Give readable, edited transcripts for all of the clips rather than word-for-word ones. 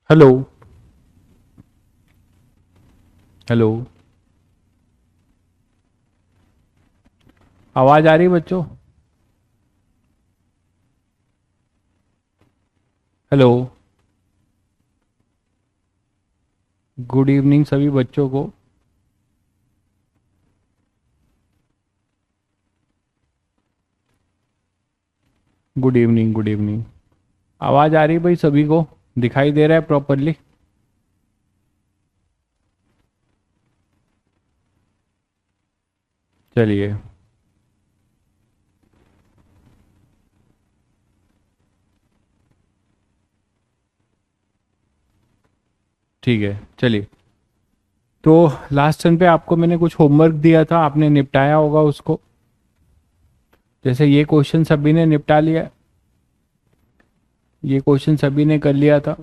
Hello. Hello. आवाज आ रही बच्चों? हेलो। गुड इवनिंग सभी बच्चों को। Good evening, good evening. आवाज आ रही भाई सभी को? दिखाई दे रहा है प्रॉपरली? चलिए। ठीक है, चलिए। तो लास्ट टर्न पे आपको मैंने कुछ होमवर्क दिया था, आपने निपटाया होगा उसको। जैसे ये क्वेश्चन सभी ने निपटा लिया। ये क्वेश्चन सभी ने कर लिया था।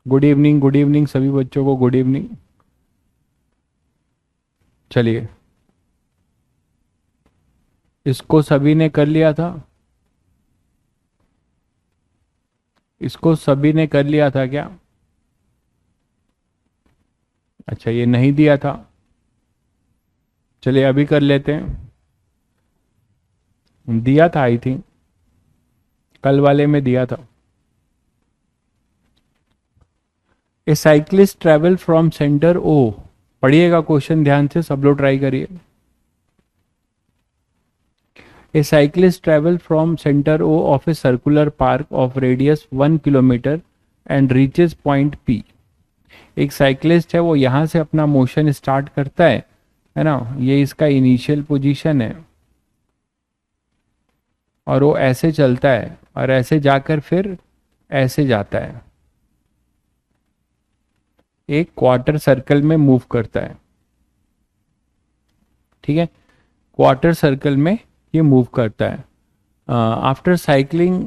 गुड इवनिंग, गुड इवनिंग सभी बच्चों को, गुड इवनिंग। चलिए। इसको सभी ने कर लिया था। इसको सभी ने कर लिया था क्या? अच्छा, ये नहीं दिया था। चलिए अभी कर लेते हैं। दिया था आई थिंक, कल वाले में दिया था। A cyclist travel from centre O. पढ़िएगा क्वेश्चन ध्यान से, सब लोग ट्राई करिए। A cyclist travel from centre O of a circular park of radius 1 kilometre and reaches point P. एक साइक्लिस्ट है, वो यहां से अपना मोशन स्टार्ट करता है ना, ये इसका इनिशियल पोजीशन है, और वो ऐसे चलता है और ऐसे जाकर फिर ऐसे जाता है, एक क्वार्टर सर्कल में मूव करता है। ठीक है, क्वार्टर सर्कल में ये मूव करता है। After cycling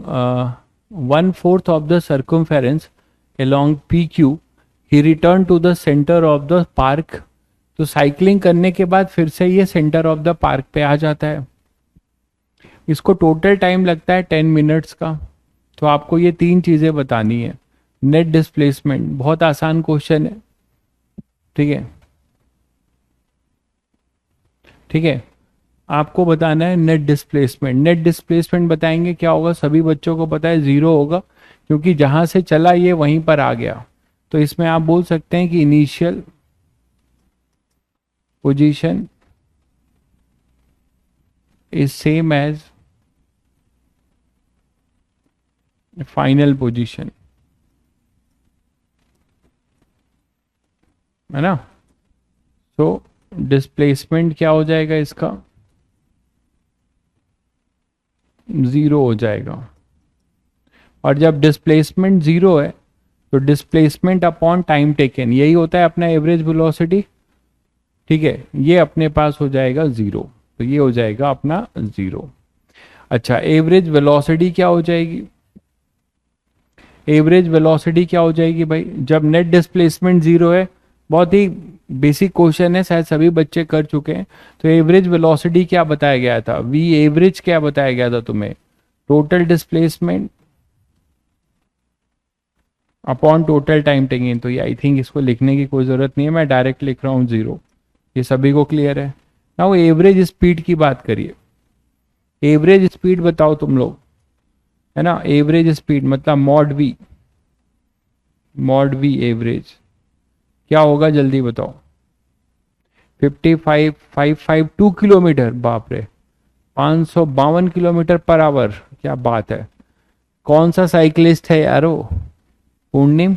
1/4 of the circumference along PQ ही return to the centre of the park. तो साइकिलिंग करने के बाद फिर से ये सेंटर ऑफ द पार्क पे आ जाता है। इसको टोटल टाइम लगता है 10 मिनट्स का। तो आपको ये तीन चीजें बतानी है। नेट डिस्प्लेसमेंट, बहुत आसान क्वेश्चन है। ठीक है, ठीक है। आपको बताना है नेट डिस्प्लेसमेंट। नेट डिस्प्लेसमेंट बताएंगे क्या होगा, सभी बच्चों को पता है, जीरो होगा, क्योंकि जहां से चला ये वहीं पर आ गया। तो इसमें आप बोल सकते हैं कि initial position is same as final position, है ना। तो डिस्प्लेसमेंट क्या हो जाएगा इसका, जीरो हो जाएगा। और जब डिस्प्लेसमेंट जीरो है तो डिस्प्लेसमेंट अपॉन टाइम टेकन, यही होता है अपना एवरेज वेलोसिटी। ठीक है, ये अपने पास हो जाएगा जीरो। तो ये हो जाएगा अपना जीरो। अच्छा, एवरेज वेलोसिटी क्या हो जाएगी? एवरेज वेलोसिटी क्या हो जाएगी भाई, जब नेट डिस्प्लेसमेंट जीरो है? बहुत ही बेसिक क्वेश्चन है, शायद सभी बच्चे कर चुके हैं। तो एवरेज वेलोसिटी क्या बताया गया था, वी एवरेज क्या बताया गया था तुम्हें? Total displacement upon total time taking. तो ये आई थिंक इसको लिखने की कोई जरूरत नहीं है, मैं डायरेक्ट लिख रहा हूँ जीरो। ये सभी को क्लियर है ना। वो एवरेज स्पीड की बात करिए। एवरेज स्पीड बताओ तुम लोग, है ना। एवरेज स्पीड मतलब mod we. Mod V average क्या होगा, जल्दी बताओ। 55,552 किलोमीटर, बाप रे, 552 किलोमीटर पर आवर। क्या बात है। कौन सा साइकिलिस्ट है यारो? पूर्णिम,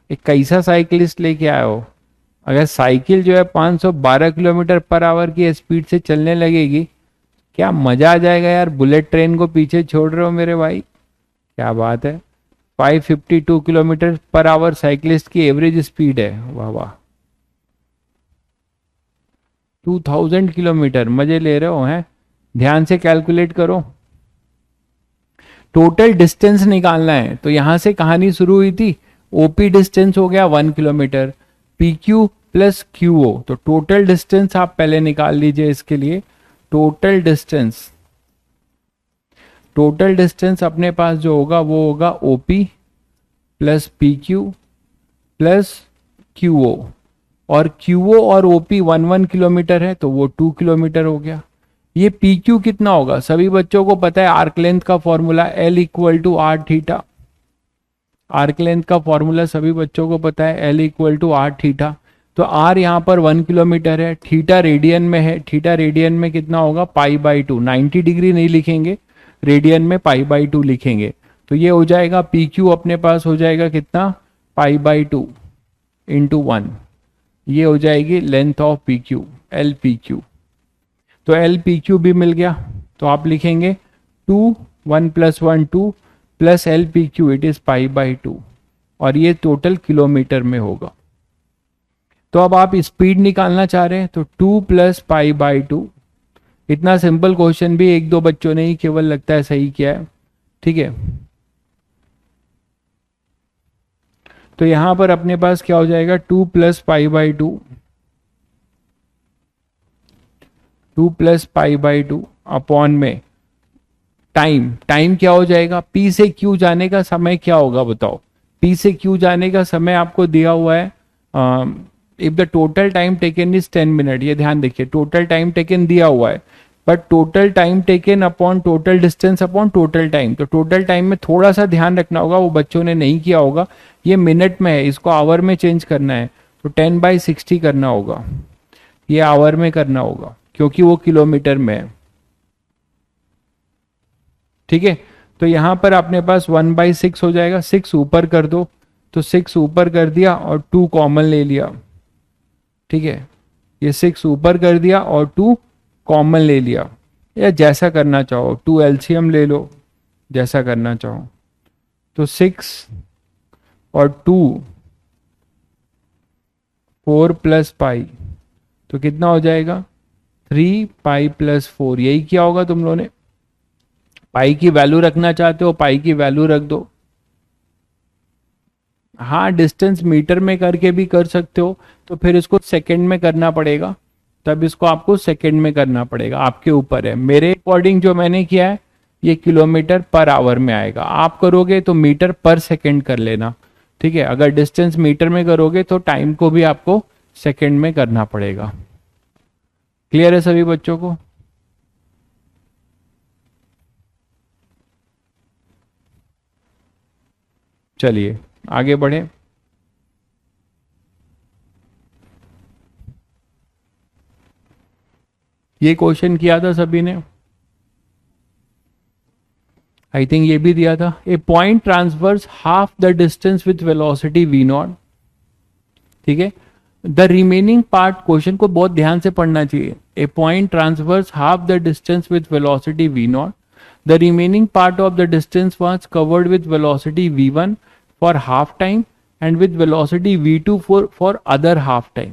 एक कैसा साइकिलिस्ट लेके आए हो? अगर साइकिल जो है 512 किलोमीटर पर आवर की स्पीड से चलने लगेगी, क्या मजा आ जाएगा यार। बुलेट ट्रेन को पीछे छोड़ रहे हो मेरे भाई, क्या बात है। 552 किलोमीटर पर आवर साइकिलिस्ट की एवरेज स्पीड है, वाह वाह। 2000 किलोमीटर, मजे ले रहे हो हैं। ध्यान से कैलकुलेट करो। टोटल डिस्टेंस निकालना है, तो यहां से कहानी शुरू हुई थी। ओपी डिस्टेंस हो गया 1 kilometre, P Q plus Q O. तो टोटल डिस्टेंस आप पहले निकाल लीजिए इसके लिए। टोटल डिस्टेंस, टोटल डिस्टेंस अपने पास जो होगा वो होगा OP plus P Q plus Q O, और क्यू ओ और ओ पी 1 किलोमीटर है तो वो 2 किलोमीटर हो गया। ये पी क्यू कितना होगा, सभी बच्चों को पता है आर्क लेंथ का formula L equal to R theta. Arc length का फॉर्मूला सभी बच्चों को पता है L equal to R theta. तो आर यहाँ पर 1 किलोमीटर है, थीटा रेडियन में है, थीटा रेडियन में कितना होगा π/2। 90 डिग्री नहीं लिखेंगे, रेडियन में π/2 लिखेंगे। तो ये हो जाएगा पी क्यू अपने पास हो जाएगा कितना, π/2 इंटू 1। ये हो जाएगी length of P Q, L P Q. तो एल पी क्यू भी मिल गया, तो आप लिखेंगे 2 1 + 1 2 plus L P Q, it is π/2, और ये टोटल किलोमीटर में होगा। तो अब आप स्पीड निकालना चाह रहे हैं तो 2 + π/2। इतना सिंपल क्वेश्चन भी 1-2 बच्चों ने ही केवल लगता है सही किया है, ठीक है। तो यहां पर अपने पास क्या हो जाएगा, 2 + π/2, 2 + π/2 अपॉन में टाइम क्या हो जाएगा, P से Q जाने का समय क्या होगा बताओ। P से Q जाने का समय आपको दिया हुआ है, if the total time taken is 10 minute. ये ध्यान देखिए, टोटल टाइम टेकन दिया हुआ है, but total time taken upon total distance upon total time. तो टोटल टाइम में थोड़ा सा ध्यान रखना होगा, वो बच्चों ने नहीं किया होगा। ये मिनट में है, इसको आवर में चेंज करना है, तो 10/60 करना होगा, ये आवर में करना होगा क्योंकि वो किलोमीटर में है, ठीक है। तो यहां पर अपने पास 1/6 हो जाएगा, 6 ऊपर कर दो, तो 6 ऊपर कर दिया और 2 कॉमन ले लिया, ठीक है। ये 6 ऊपर कर दिया और 2 कॉमन ले लिया, या जैसा करना चाहो 2 एलसीएम ले लो, जैसा करना चाहो। तो 6 और 2 4 + π, तो कितना हो जाएगा 3π + 4। यही क्या होगा तुम लोगों ने, पाई की वैल्यू रखना चाहते हो पाई की वैल्यू रख दो। हाँ, डिस्टेंस मीटर में करके भी कर सकते हो, तो फिर इसको सेकंड में करना पड़ेगा, तब इसको आपको सेकंड में करना पड़ेगा, आपके ऊपर है। मेरे अकॉर्डिंग जो मैंने किया है ये किलोमीटर पर आवर में आएगा, आप करोगे तो मीटर पर सेकंड कर लेना, ठीक है। अगर डिस्टेंस मीटर में करोगे तो टाइम को भी आपको सेकंड में करना पड़ेगा। क्लियर है सभी बच्चों को। चलिए आगे बढ़े। ये क्वेश्चन किया था सभी ने, आई थिंक ये भी दिया था। A point transfers half the distance with velocity v0, ठीक है। द रिमेनिंग पार्ट, क्वेश्चन को बहुत ध्यान से पढ़ना चाहिए। A point transfers half the distance with velocity v0, the remaining part of the distance was covered with velocity v1 for half time and with velocity v2 for other half time.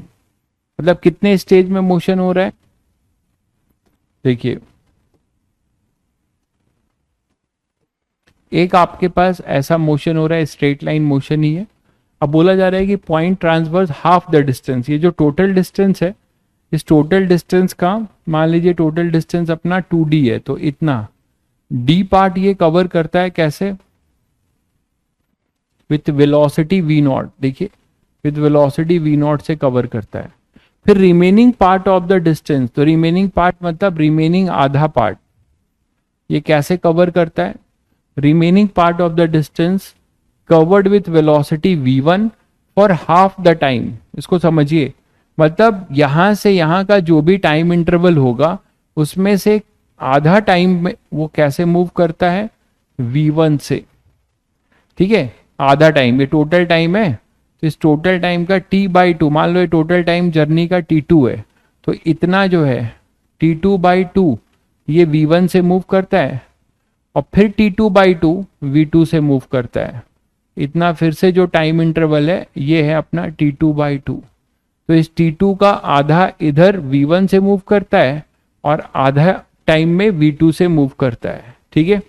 मतलब कितने stage में motion हो रहा है, देखिए एक आपके पास ऐसा मोशन हो रहा है, स्ट्रेट लाइन मोशन ही है। अब बोला जा रहा है कि point transverse half the distance, ये जो टोटल डिस्टेंस है, इस टोटल डिस्टेंस का मान लीजिए टोटल डिस्टेंस अपना 2d है, तो इतना d पार्ट ये कवर करता है कैसे, विथ वेलोसिटी v0। देखिए विथ वेलोसिटी v0 से कवर करता है। फिर remaining part of the distance, तो रिमेनिंग पार्ट मतलब रिमेनिंग आधा पार्ट, ये कैसे कवर करता है, remaining part of the distance covered with velocity v1 for half the time. इसको समझिए, मतलब यहां से यहां का जो भी टाइम इंटरवल होगा उसमें से आधा टाइम में वो कैसे मूव करता है, v1 से, ठीक है। आधा टाइम, ये टोटल टाइम है, तो इस टोटल टाइम का t/2, मान लो ये टोटल टाइम जर्नी का t2 है, तो इतना जो है t2/2 ये v1 से मूव करता है, और फिर t2/2 v2 से मूव करता है। इतना फिर से जो टाइम इंटरवल है ये है अपना t2/2। तो इस t2 का आधा इधर v1 से मूव करता है और आधा टाइम में v2 से मूव करता है, ठीक है।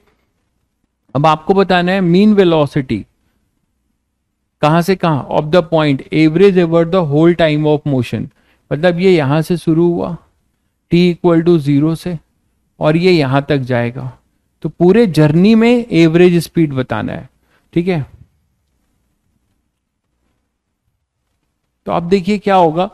अब आपको बताना है मीन वेलोसिटी कहां से कहां, of the point average over the whole time of motion. मतलब ये यहां से शुरू हुआ t = 0 से और ये यहां तक जाएगा, तो पूरे जर्नी में एवरेज स्पीड बताना है, ठीक है। तो अब देखिए क्या होगा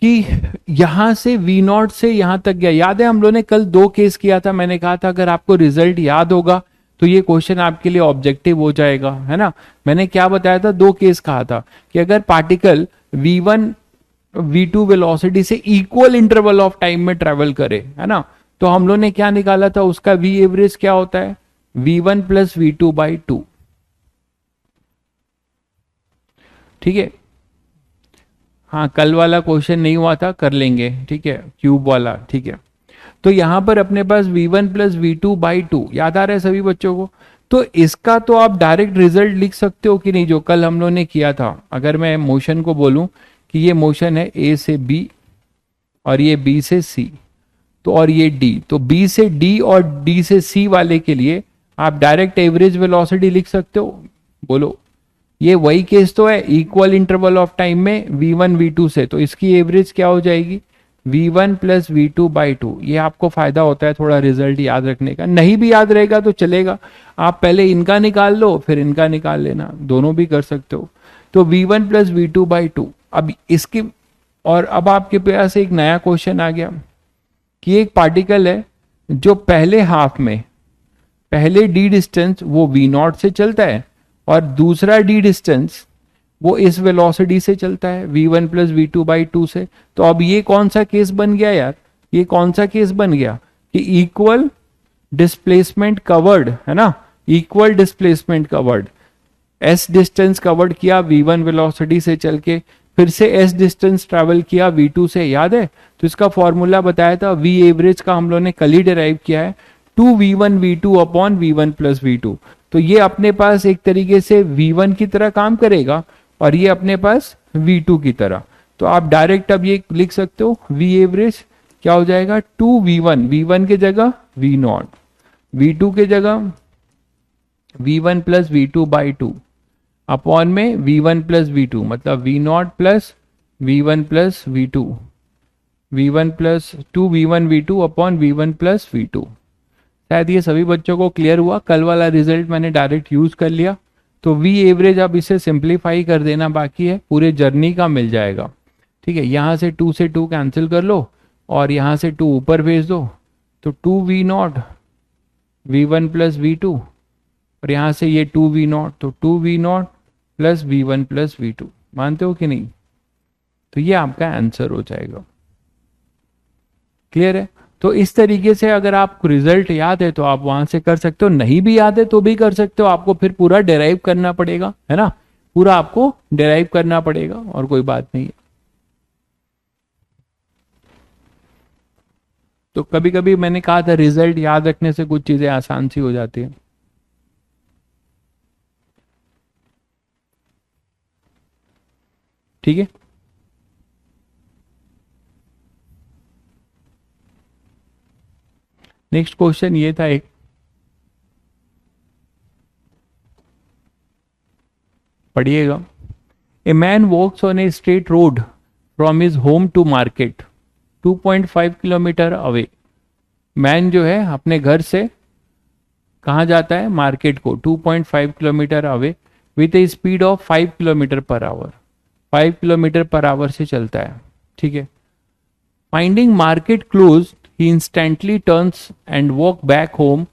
कि यहां से V नॉट से यहां तक गया। याद है हम लोगों ने कल 2 केस किया था, मैंने कहा था अगर आपको रिजल्ट याद होगा तो ये क्वेश्चन आपके लिए ऑब्जेक्टिव हो जाएगा, है ना। मैंने क्या बताया था, 2 केस कहा था कि अगर पार्टिकल V1 V2 वेलोसिटी से इक्वल इंटरवल ऑफ टाइम में ट्रेवल करे, है ना, तो हम लोग ने क्या निकाला था, उसका V एवरेज क्या होता है, V1 प्लस V2/2। ठीक है, हाँ कल वाला क्वेश्चन नहीं हुआ था, कर लेंगे, ठीक है, क्यूब वाला, ठीक है। तो यहां पर अपने पास V1 प्लस V2/2 याद आ रहा है सभी बच्चों को। तो इसका तो आप डायरेक्ट रिजल्ट लिख सकते हो कि नहीं, जो कल हम लोगों ने किया था। अगर मैं मोशन को बोलूं कि ये मोशन है A से B और ये B से C, तो और ये D, तो B से D और D से C वाले के लिए आप डायरेक्ट एवरेज वेलोसिटी लिख सकते हो। बोलो, ये वही केस तो है, इक्वल इंटरवल ऑफ टाइम में V1 V2 से, तो इसकी एवरेज क्या हो जाएगी, V1 प्लस V2/2। ये आपको फायदा होता है थोड़ा रिजल्ट याद रखने का। नहीं भी याद रहेगा तो चलेगा, आप पहले इनका निकाल लो फिर इनका निकाल लेना, दोनों भी कर सकते हो। तो V1 प्लस V2/2। अब इसके, और अब आपके पास एक नया क्वेश्चन आ गया कि एक पार्टिकल है जो पहले हाफ में पहले डी डिस्टेंस वो V नॉट से चलता है और दूसरा डी डिस्टेंस वो इस वेलोसिटी से चलता है V1 प्लस V2/2 से। तो अब ये कौन सा केस बन गया यार, ये कौन सा केस बन गया कि इक्वल डिस्प्लेसमेंट कवर्ड, है ना, equal displacement covered, S distance covered किया V1 वेलोसिटी से चल के, फिर से एस डिस्टेंस ट्रेवल किया V2 से, याद है। तो इसका फॉर्मूला बताया था V एवरेज का, हम लोगों ने कल ही डिराइव किया है, 2V1 V2 upon V1 plus V2। तो ये अपने पास एक तरीके से V1 की तरह काम करेगा और ये अपने पास V2 की तरह। तो आप डायरेक्ट अब ये लिख सकते हो V एवरेज क्या हो जाएगा, 2V1, V1 के जगह V नॉट, V2 के जगह V1 प्लस V2/2 अपॉन में V1 प्लस V2, मतलब V not plus V1 plus V2, V1 plus 2V1 V2 upon V1 plus V2। शायद ये सभी बच्चों को क्लियर हुआ। कल वाला रिजल्ट मैंने डायरेक्ट यूज कर लिया। तो V एवरेज अब इसे सिंप्लीफाई कर देना बाकी है, पूरे जर्नी का मिल जाएगा। ठीक है, यहां से 2 से 2 कैंसिल कर लो और यहां से 2 ऊपर भेज दो, तो 2V not V1 plus V2 और यहां से ये 2V नॉट, तो 2V not plus V1 plus V2। मानते हो कि नहीं, तो ये आपका आंसर हो जाएगा। क्लियर है। तो इस तरीके से अगर आपको रिजल्ट याद है तो आप वहां से कर सकते हो, नहीं भी याद है तो भी कर सकते हो। आपको फिर पूरा डेराइव करना पड़ेगा, है ना, पूरा आपको डेराइव करना पड़ेगा और कोई बात नहीं है। तो कभी कभी मैंने कहा था रिजल्ट याद रखने से कुछ चीजें आसान सी हो जाती है। ठीक है, नेक्स्ट क्वेश्चन ये था एक, पढ़िएगा। A man walks on a straight road from his home to market 2.5 kilometre away. Man जो है अपने घर से कहाँ जाता है, मार्केट को, 2.5 kilometre away with a speed of 5 kilometre per our, 5 kilometre per our से चलता है। ठीक है, finding market close he instantly turns and walk back home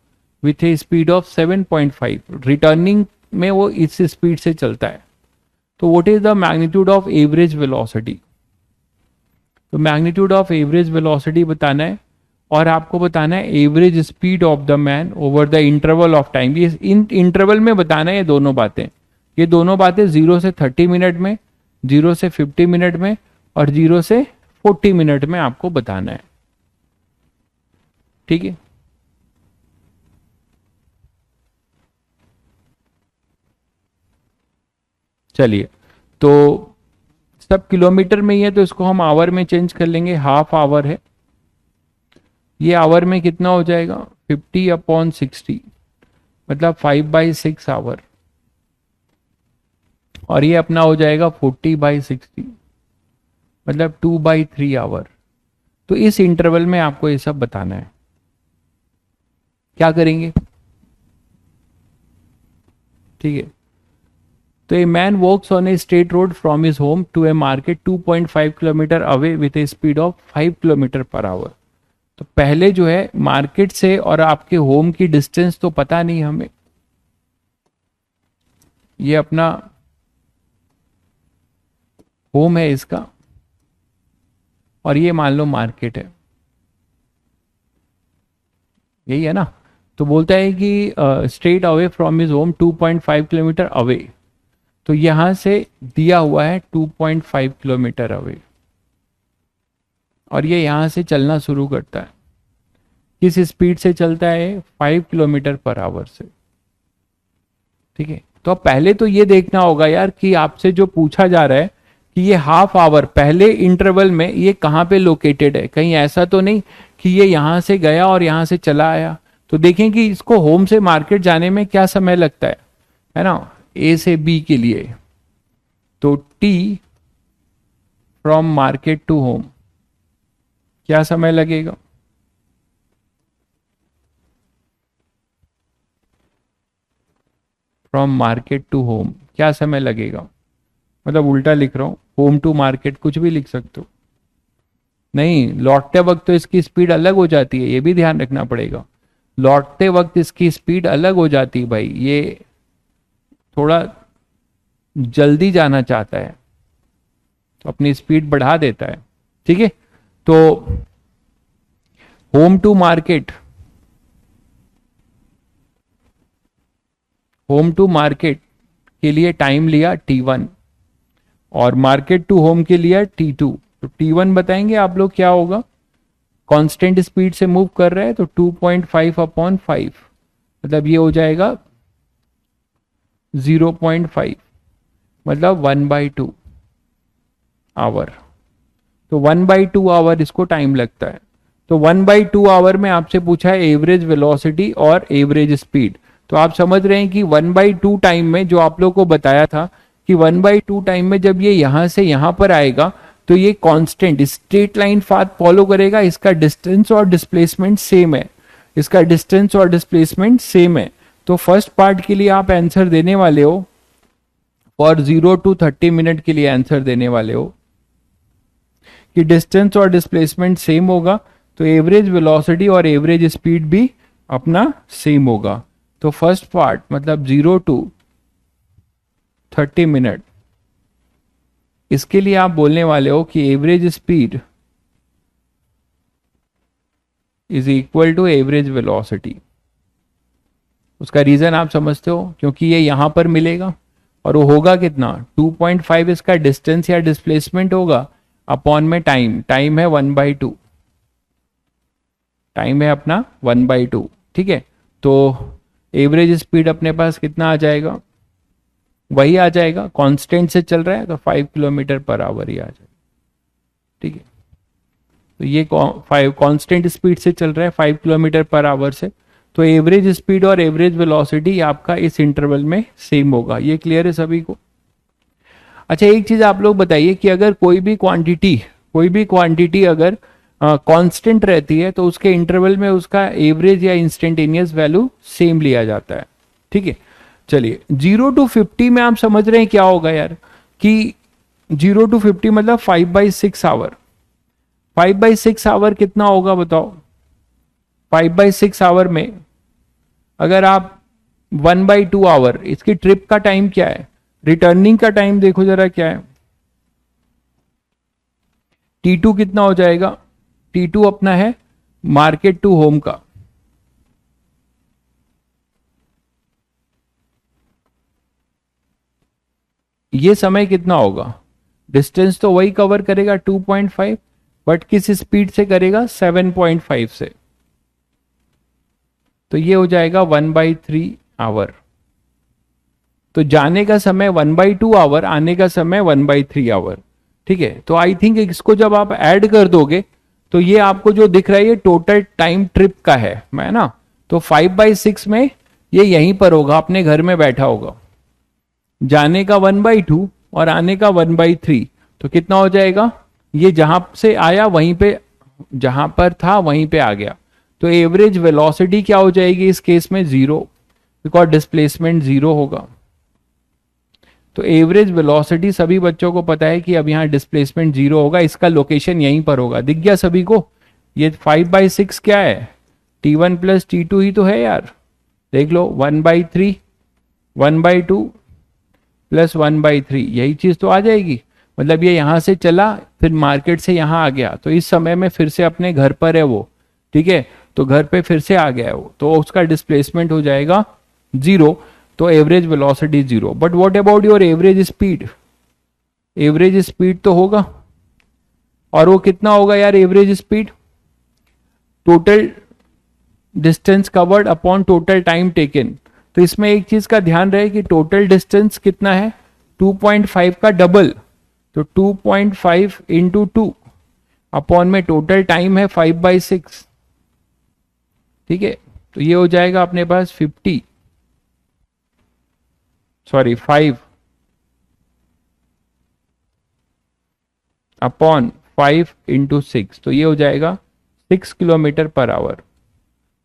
with a speed of 7.5। Returning में वो इस स्पीड से चलता है। तो what is the magnitude of average velocity. तो मैग्नीट्यूड ऑफ एवरेज वेलोसिटी बताना है और आपको बताना है average speed of the man over the interval of time. ये इन इंटरवल में बताना है ये दोनों बातें, ये दोनों बातें 0 से 30 मिनट में, 0 से 50 मिनट में और 0 से 40 मिनट में आपको बताना है। ठीक है, चलिए, तो सब किलोमीटर में ही है तो इसको हम आवर में चेंज कर लेंगे, हाफ आवर है, ये आवर में कितना हो जाएगा 50/60, मतलब 5/6 आवर, और ये अपना हो जाएगा 40/60, मतलब 2/3 आवर। तो इस इंटरवल में आपको ये सब बताना है। क्या करेंगे, ठीक है, तो a man walks on a straight road from his home to a market 2.5 kilometre away with a speed of 5 kilometre per hour. तो पहले जो है मार्केट से और आपके होम की डिस्टेंस तो पता नहीं हमें, ये अपना होम है इसका और ये मान लो मार्केट है, यही है ना। तो बोलता है कि straight away from his home 2.5 kilometre away, तो यहां से दिया हुआ है 2.5 किलोमीटर अवे और ये यहां से चलना शुरू करता है। किस स्पीड से चलता है? 5 किलोमीटर पर आवर से। ठीक है, तो अब पहले तो ये देखना होगा यार कि आपसे जो पूछा जा रहा है कि ये हाफ आवर पहले इंटरवल में ये कहाँ पे लोकेटेड है, कहीं ऐसा तो नहीं कि ये यहां से गया और यहां से चला आया। तो देखें कि इसको होम से मार्केट जाने में क्या समय लगता है ना, ए से बी के लिए। तो T from market to home क्या समय लगेगा? फ्रॉम मार्केट टू होम क्या समय लगेगा? मतलब उल्टा लिख रहा हूं, होम टू मार्केट कुछ भी लिख सकते हो। नहीं, लौटते वक्त तो इसकी स्पीड अलग हो जाती है, ये भी ध्यान रखना पड़ेगा। लौटते वक्त इसकी स्पीड अलग हो जाती है भाई, ये थोड़ा जल्दी जाना चाहता है तो अपनी स्पीड बढ़ा देता है। ठीक है, तो home to market, home to market के लिए टाइम लिया T1 और मार्केट टू होम के लिए T2। तो T1 बताएंगे आप लोग क्या होगा? कांस्टेंट स्पीड से मूव कर रहा है तो 2.5/5, मतलब ये हो जाएगा 0.5, मतलब 1/2 आवर। तो 1/2 आवर इसको टाइम लगता है। तो 1/2 आवर में आपसे पूछा है एवरेज वेलोसिटी और एवरेज स्पीड। तो आप समझ रहे हैं कि 1/2 टाइम में जो आप लोग को बताया था कि 1/2 टाइम में जब ये यहां से यहां पर आएगा तो ये constant straight line path follow करेगा, इसका डिस्टेंस और डिस्प्लेसमेंट सेम है, इसका डिस्टेंस और डिस्प्लेसमेंट सेम है। तो फर्स्ट पार्ट के लिए आप आंसर देने वाले हो और 0 to 30 मिनट के लिए आंसर देने वाले हो कि डिस्टेंस और डिस्प्लेसमेंट सेम होगा तो एवरेज वेलोसिटी और एवरेज स्पीड भी अपना सेम होगा। तो फर्स्ट पार्ट मतलब 0 to 30 मिनट, इसके लिए आप बोलने वाले हो कि average speed is equal to average velocity. उसका रीजन आप समझते हो, क्योंकि ये यहां पर मिलेगा और वो होगा कितना? 2.5 इसका डिस्टेंस या डिस्प्लेसमेंट होगा अपॉन में टाइम, टाइम है 1/2, टाइम है अपना 1/2। ठीक है, तो एवरेज स्पीड अपने पास कितना आ जाएगा? वही आ जाएगा, कांस्टेंट से चल रहा है तो 5 किलोमीटर पर आवर ही आ जाएगा। ठीक है, तो ये कांस्टेंट स्पीड से चल रहा है 5 किलोमीटर पर आवर से, तो एवरेज स्पीड और एवरेज वेलोसिटी आपका इस इंटरवल में सेम होगा। ये क्लियर है सभी को? अच्छा, एक चीज आप लोग बताइए कि अगर कोई भी क्वांटिटी अगर कांस्टेंट रहती है तो उसके इंटरवल में उसका एवरेज या इंस्टेंटेनियस वैल्यू सेम लिया जाता है। ठीक है, चलिए 0 to 50 में आप समझ रहे हैं क्या होगा यार कि 0 to 50 मतलब 5/6 आवर। 5/6 आवर कितना होगा बताओ? 5/6 आवर में अगर आप 1/2 आवर, इसकी ट्रिप का टाइम क्या है? रिटर्निंग का टाइम देखो जरा क्या है? T2 कितना हो जाएगा? T2 अपना है मार्केट टू होम का, ये समय कितना होगा? डिस्टेंस तो वही कवर करेगा 2.5, बट किस स्पीड से करेगा? 7.5 से। तो ये हो जाएगा 1/3 आवर। तो जाने का समय 1/2 आवर, आने का समय 1/3 आवर। ठीक है, तो आई थिंक इसको जब आप ऐड कर दोगे तो ये आपको जो दिख रहा है ये टोटल टाइम ट्रिप का है ना। तो 5/6 में ये यहीं पर होगा, अपने घर में बैठा होगा। जाने का 1/2 और आने का 1/3, तो कितना हो जाएगा? ये जहां से आया वहीं पे, जहां पर था वहीं पे आ गया। तो एवरेज वेलोसिटी क्या हो जाएगी इस केस में? 0, बिकॉज डिस्प्लेसमेंट 0 होगा। तो एवरेज वेलोसिटी सभी बच्चों को पता है कि अब यहाँ डिस्प्लेसमेंट जीरो होगा, इसका लोकेशन यहीं पर होगा। दिख गया सभी को? ये 5/6 क्या है? T1 प्लस T2 ही तो है यार। देख लो 1/3 1/2 प्लस 1/3, यही चीज तो आ जाएगी। मतलब ये यहां से चला फिर मार्केट से यहां आ गया, तो इस समय में फिर से अपने घर पर है वो, ठीक है, तो घर पे फिर से आ गया है वो, तो उसका डिस्प्लेसमेंट हो जाएगा जीरो। तो average velocity zero. But what about your average speed? Average speed तो होगा, और वो कितना होगा यार average speed? Total distance covered upon total time taken. तो इसमें एक चीज का ध्यान रहे कि टोटल डिस्टेंस कितना है? 2.5 का डबल, तो 2.5 इंटू 2 अपॉन में टोटल टाइम है 5/6, ठीक है। तो ये हो जाएगा अपने पास 5 अपॉन 5 इंटू 6, तो ये हो जाएगा 6 किलोमीटर पर आवर।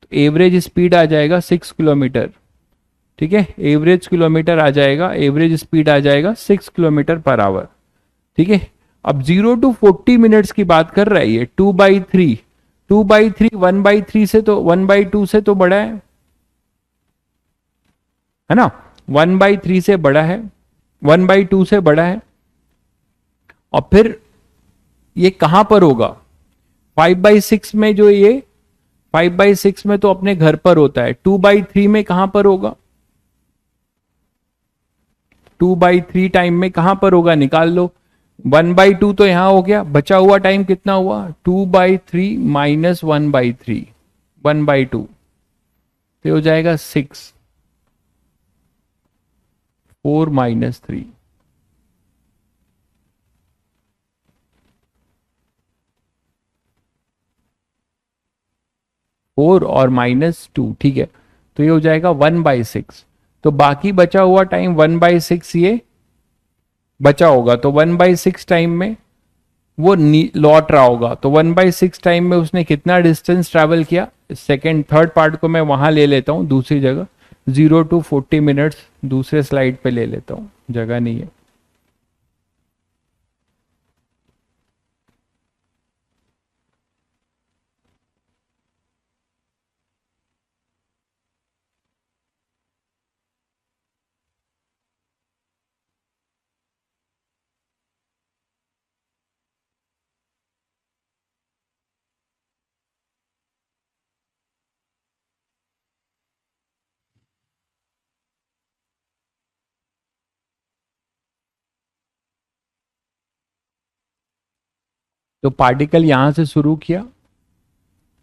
तो एवरेज स्पीड आ जाएगा 6 किलोमीटर, ठीक है, एवरेज किलोमीटर आ जाएगा, एवरेज स्पीड आ जाएगा 6 किलोमीटर पर आवर, ठीक है। अब 0 to 40 मिनट्स की बात कर रहा है ये। 2/3 1/3 से तो 1/2 से तो बड़ा है ना, 1/3 से बड़ा है, 1/2 से बड़ा है। और फिर ये कहां पर होगा? 5/6 में, जो ये 5/6 में तो अपने घर पर होता है। 2/3 में कहां पर होगा? 2/3 टाइम में कहां पर होगा? निकाल लो। 1/2 तो यहां हो गया, बचा हुआ टाइम कितना हुआ? 2/3 माइनस 1/3, 1/2, तो हो जाएगा 6, 4 माइनस 3, और -2, ठीक है। तो ये हो जाएगा 1/6। तो बाकी बचा हुआ टाइम 1/6 ये बचा होगा, तो 1/6 टाइम में वो लौट रहा होगा। तो 1/6 टाइम में उसने कितना डिस्टेंस ट्रैवल किया? सेकेंड थर्ड पार्ट को मैं वहां ले लेता हूं दूसरी जगह, 0 to 40 मिनट्स दूसरे स्लाइड पे ले लेता हूं, जगह नहीं है। तो पार्टिकल यहां से शुरू किया,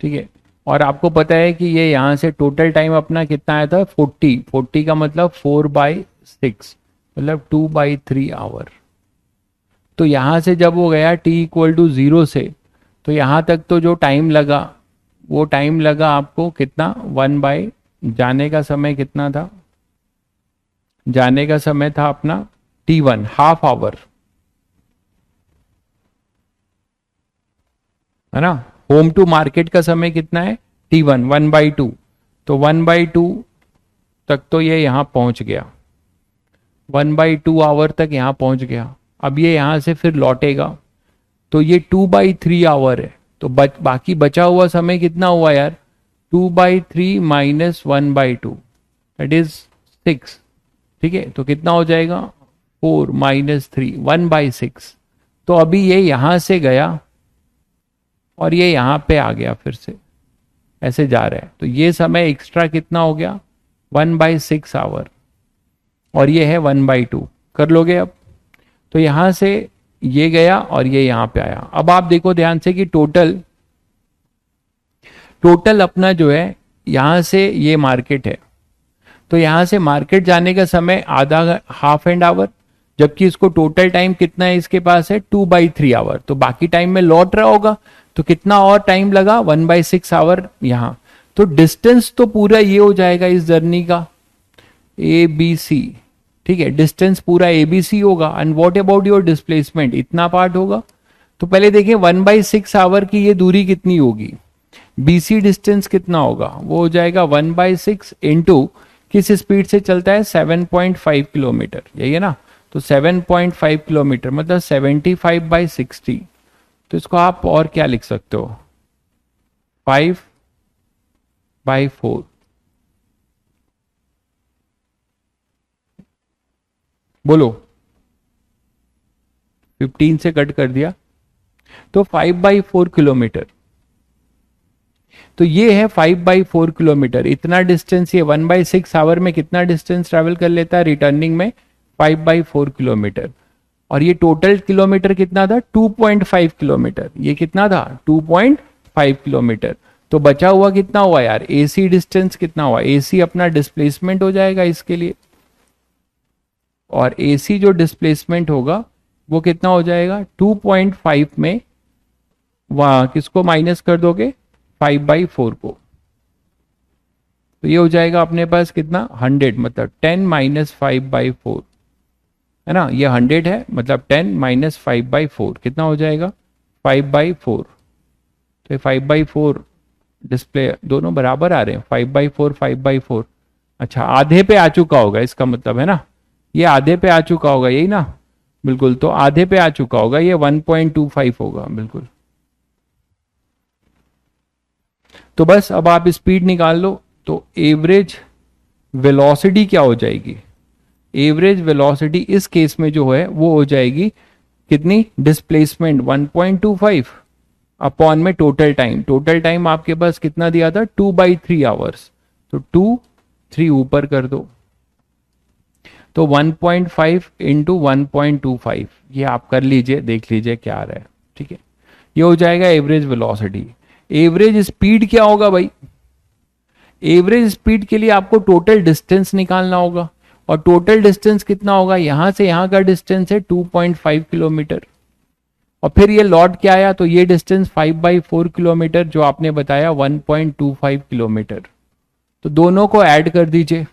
ठीक है, और आपको पता है कि ये यहां से टोटल टाइम अपना कितना आया था? 40 का मतलब 4/6, मतलब 2/3 आवर। तो यहां से जब वो गया t=0 से, तो यहां तक तो जो टाइम लगा, वो टाइम लगा आपको कितना? जाने का समय कितना था? जाने का समय था अपना T1, हाफ आवर, है ना। होम टू मार्केट का समय कितना है? T1, 1/2, तो 1/2 तक तो ये यहां पहुंच गया, 1/2 आवर तक यहां पहुंच गया। अब ये यहां से फिर लौटेगा, तो ये 2/3 आवर है। तो बाकी बचा हुआ समय कितना हुआ यार? 2/3 माइनस 1/2, दैट इज 6, ठीक है। तो कितना हो जाएगा? 4 माइनस 3, 1/6। तो अभी ये यहां से गया और ये यहां पे आ गया, फिर से ऐसे जा रहा है, तो ये समय एक्स्ट्रा कितना हो गया? 1/6 आवर, और ये है 1/2। कर लोगे अब? तो यहां से ये गया और ये यहां पे आया। अब आप देखो ध्यान से कि टोटल अपना जो है, यहां से ये मार्केट है, तो यहां से मार्केट जाने का समय आधा, हाफ एंड आवर, जबकि इसको टोटल टाइम कितना है इसके पास है? 2/3 आवर। तो बाकी टाइम में लौट रहा होगा, तो कितना और टाइम लगा? 1/6 आवर यहां। तो डिस्टेंस तो पूरा ये हो जाएगा इस जर्नी का ABC, ठीक है, डिस्टेंस पूरा ABC होगा। And what about your displacement? इतना पार्ट होगा। तो पहले देखें 1/6 आवर की ये दूरी कितनी होगी? BC डिस्टेंस कितना होगा? वो हो जाएगा 1/6 इंटू किस स्पीड से चलता है? 7.5 किलोमीटर, यही है ना। तो 7.5 किलोमीटर मतलब 75/60। तो इसको आप और क्या लिख सकते हो, 5/4। बोलो, 15 से कट कर दिया तो 5/4 किलोमीटर। तो ये है 5/4 किलोमीटर। इतना डिस्टेंस ये 1/6 आवर में कितना डिस्टेंस ट्रैवल कर लेता है रिटर्निंग में, 5/4 किलोमीटर। और ये टोटल किलोमीटर कितना था, 2.5 किलोमीटर। ये कितना था, 2.5 किलोमीटर। तो बचा हुआ कितना हुआ यार, एसी डिस्टेंस कितना हुआ, एसी अपना डिस्प्लेसमेंट हो जाएगा इसके लिए। और एसी जो डिस्प्लेसमेंट होगा वो कितना हो जाएगा, 2.5 में वहां किसको माइनस कर दोगे, 5/4 को। तो ये हो जाएगा अपने पास कितना, 100, मतलब 10 - 5/4 है ना। ये 100 है, मतलब 10 - 5/4 कितना हो जाएगा, 5/4। तो ये 5/4 डिस्प्ले दोनों बराबर आ रहे हैं, 5/4 5/4। अच्छा, आधे पे आ चुका होगा इसका मतलब, है ना। ये आधे पे आ चुका होगा, यही ना, बिल्कुल। तो आधे पे आ चुका होगा, ये 1.25 होगा बिल्कुल। तो बस अब आप स्पीड निकाल लो। तो एवरेज वेलोसिटी क्या हो जाएगी, एवरेज वेलोसिटी इस केस में जो है वो हो जाएगी कितनी, डिस्प्लेसमेंट 1.25 अपॉन में टोटल टाइम। टोटल टाइम आपके पास कितना दिया था, 2/3 आवर्स। तो 2 3 ऊपर कर दो, तो 1.5 इंटू 1.25, ये आप कर लीजिए, देख लीजिए क्या आ रहा है, ठीक है। ये हो जाएगा एवरेज वेलोसिटी। एवरेज स्पीड क्या होगा भाई, एवरेज स्पीड के लिए आपको टोटल डिस्टेंस निकालना होगा। और टोटल डिस्टेंस कितना होगा, यहां से यहां का डिस्टेंस है 2.5 किलोमीटर। और फिर ये लौट के आया तो ये डिस्टेंस 5/4 किलोमीटर, जो आपने बताया 1.25 किलोमीटर। तो दोनों को ऐड कर दीजिए,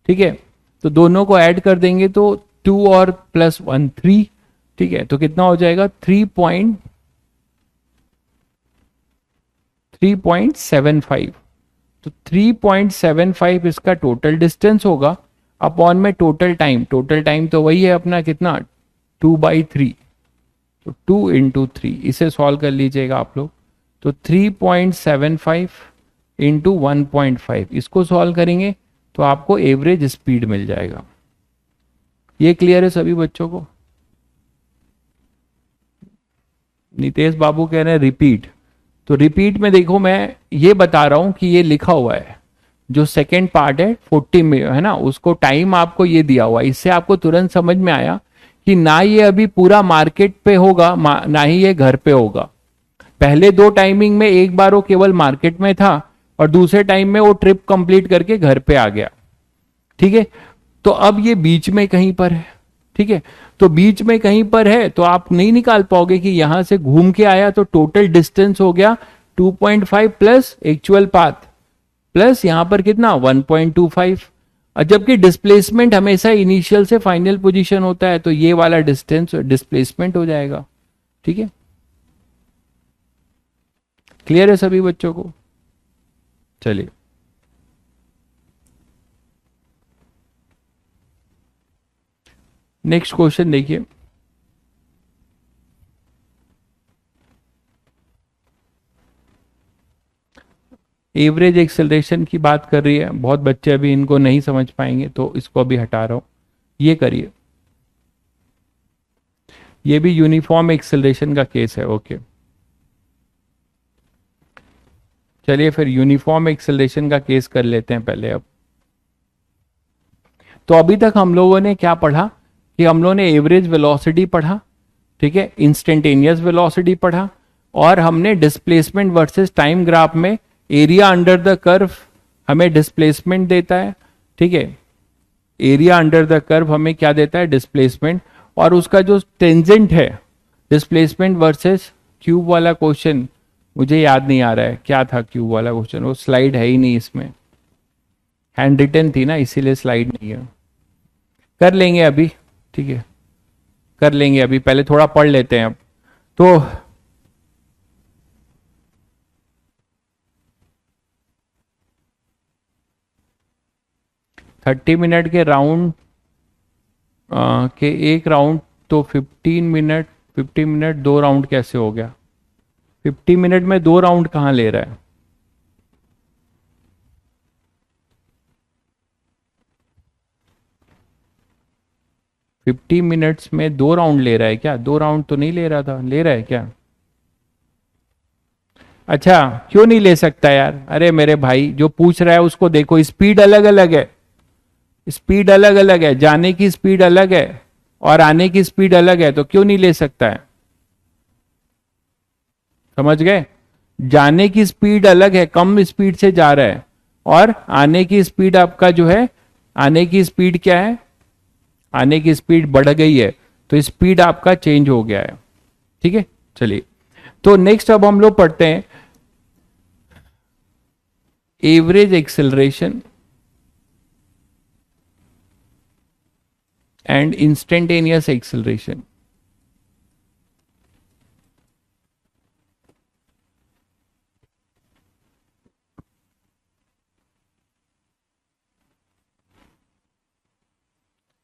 ठीक है। तो दोनों को ऐड कर देंगे तो 2 और +1 3, ठीक है। तो कितना हो जाएगा, 3.75। तो 3.75 इसका टोटल डिस्टेंस होगा अपॉन में टोटल टाइम। टोटल टाइम तो वही है अपना कितना, 2/3। तो 2 × 3, इसे सॉल्व कर लीजिएगा आप लोग। तो 3.75 इंटू 1.5, इसको सॉल्व करेंगे तो आपको एवरेज स्पीड मिल जाएगा। ये क्लियर है सभी बच्चों को। नितेश बाबू कह रहे हैं रिपीट। तो रिपीट में देखो, मैं ये बता रहा हूं कि ये लिखा हुआ है, जो सेकेंड पार्ट है 40 में है ना, उसको टाइम आपको ये दिया हुआ है। इससे आपको तुरंत समझ में आया कि ना ये अभी पूरा मार्केट पे होगा, ना ही ये घर पे होगा। पहले दो टाइमिंग में एक बार वो केवल मार्केट में था और दूसरे टाइम में वो ट्रिप कंप्लीट करके घर पे आ गया, ठीक है। तो अब ये बीच में कहीं पर है, ठीक है। तो बीच में कहीं पर है तो आप नहीं निकाल पाओगे कि यहां से घूम के आया तो टोटल डिस्टेंस हो गया 2.5 प्लस एक्चुअल पाथ प्लस यहां पर कितना 1.25। और जबकि डिस्प्लेसमेंट हमेशा इनिशियल से फाइनल पोजीशन होता है, तो ये वाला डिस्टेंस डिस्प्लेसमेंट हो जाएगा, ठीक है। क्लियर है सभी बच्चों को। चलिए, नेक्स्ट क्वेश्चन देखिए। एवरेज एक्सेलरेशन की बात कर रही है, बहुत बच्चे अभी इनको नहीं समझ पाएंगे तो इसको अभी हटा रहा हूं। ये करिए, ये भी यूनिफॉर्म एक्सेलरेशन का केस है, ओके। चलिए फिर यूनिफॉर्म एक्सेलरेशन का केस कर लेते हैं पहले। अब तो अभी तक हम लोगों ने क्या पढ़ा कि हम लोगों ने एवरेज वेलोसिटी पढ़ा, ठीक है, इंस्टेंटेनियस वेलोसिटी पढ़ा, और हमने डिस्प्लेसमेंट वर्सेस टाइम ग्राफ में एरिया अंडर द कर्व हमें डिस्प्लेसमेंट देता है, ठीक है। एरिया अंडर द कर्व हमें क्या देता है, डिस्प्लेसमेंट। और उसका जो टेंजेंट है डिस्प्लेसमेंट वर्सेस क्यूब वाला क्वेश्चन, मुझे याद नहीं आ रहा है क्या था क्यूब वाला क्वेश्चन, वो स्लाइड है ही नहीं इसमें, हैंड रिटन थी ना इसीलिए स्लाइड नहीं है। कर लेंगे अभी, ठीक है, कर लेंगे अभी, पहले थोड़ा पढ़ लेते हैं अब। तो 30 मिनट के राउंड कि एक राउंड तो 15 मिनट, 50 मिनट, 2 राउंड कैसे हो गया? 50 मिनट में 2 राउंड कहाँ ले रहा है? 50 मिनट्स में 2 राउंड ले रहा है क्या? 2 राउंड तो नहीं ले रहा था, ले रहा है क्या? अच्छा, क्यों नहीं ले सकता यार? अरे मेरे भाई, जो पूछ रहा है उसको देखो, स्पीड अलग अलग है, स्पीड अलग अलग है, जाने की स्पीड अलग है और आने की स्पीड अलग है, तो क्यों नहीं ले सकता है? समझ गए? जाने की स्पीड अलग है, कम स्पीड से जा रहा है, और आने की स्पीड आपका जो है, आने की स्पीड क्या है? आने की स्पीड बढ़ गई है, तो स्पीड आपका चेंज हो गया है। ठीक है, चलिए, तो नेक्स्ट अब हम लोग पढ़ते हैं average acceleration and instantaneous acceleration.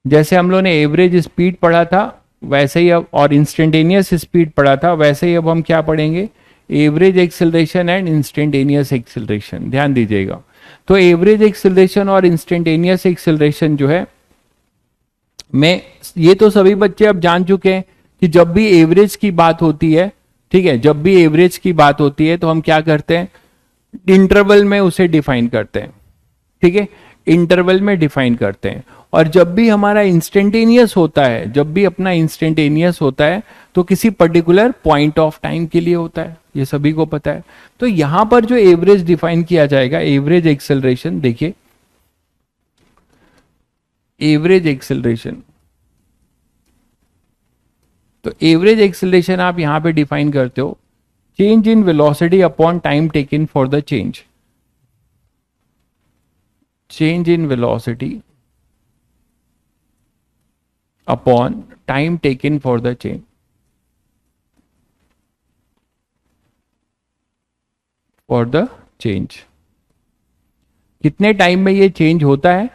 जैसे हम लोगों ने एवरेज स्पीड पढ़ा था वैसे ही अब, और इंस्टेंटेनियस स्पीड पढ़ा था वैसे ही, अब हम क्या पढ़ेंगे? Average acceleration and instantaneous acceleration. ध्यान दीजिएगा, तो एवरेज एक्सेलरेशन और इंस्टेंटेनियस एक्सेलरेशन जो है, मैं, ये तो सभी बच्चे अब जान चुके हैं कि जब भी एवरेज की बात होती है, ठीक है, जब भी एवरेज की बात होती है तो हम क्या करते हैं? इंटरवल में उसे डिफाइन करते हैं। ठीक है, इंटरवल में डिफाइन करते हैं। और जब भी हमारा इंस्टेंटेनियस होता है, जब भी अपना इंस्टेंटेनियस होता है, तो किसी पर्टिकुलर पॉइंट ऑफ टाइम के लिए होता है, ये सभी को पता है। तो यहां पर जो एवरेज डिफाइन किया जाएगा, एवरेज एक्सेलरेशन, देखिए, एवरेज एक्सेलरेशन, तो एवरेज एक्सेलरेशन आप यहां पे डिफाइन करते हो, change in velocity upon time taken for the change, change in velocity upon time taken for the change, for the change, कितने टाइम में ये चेंज होता है,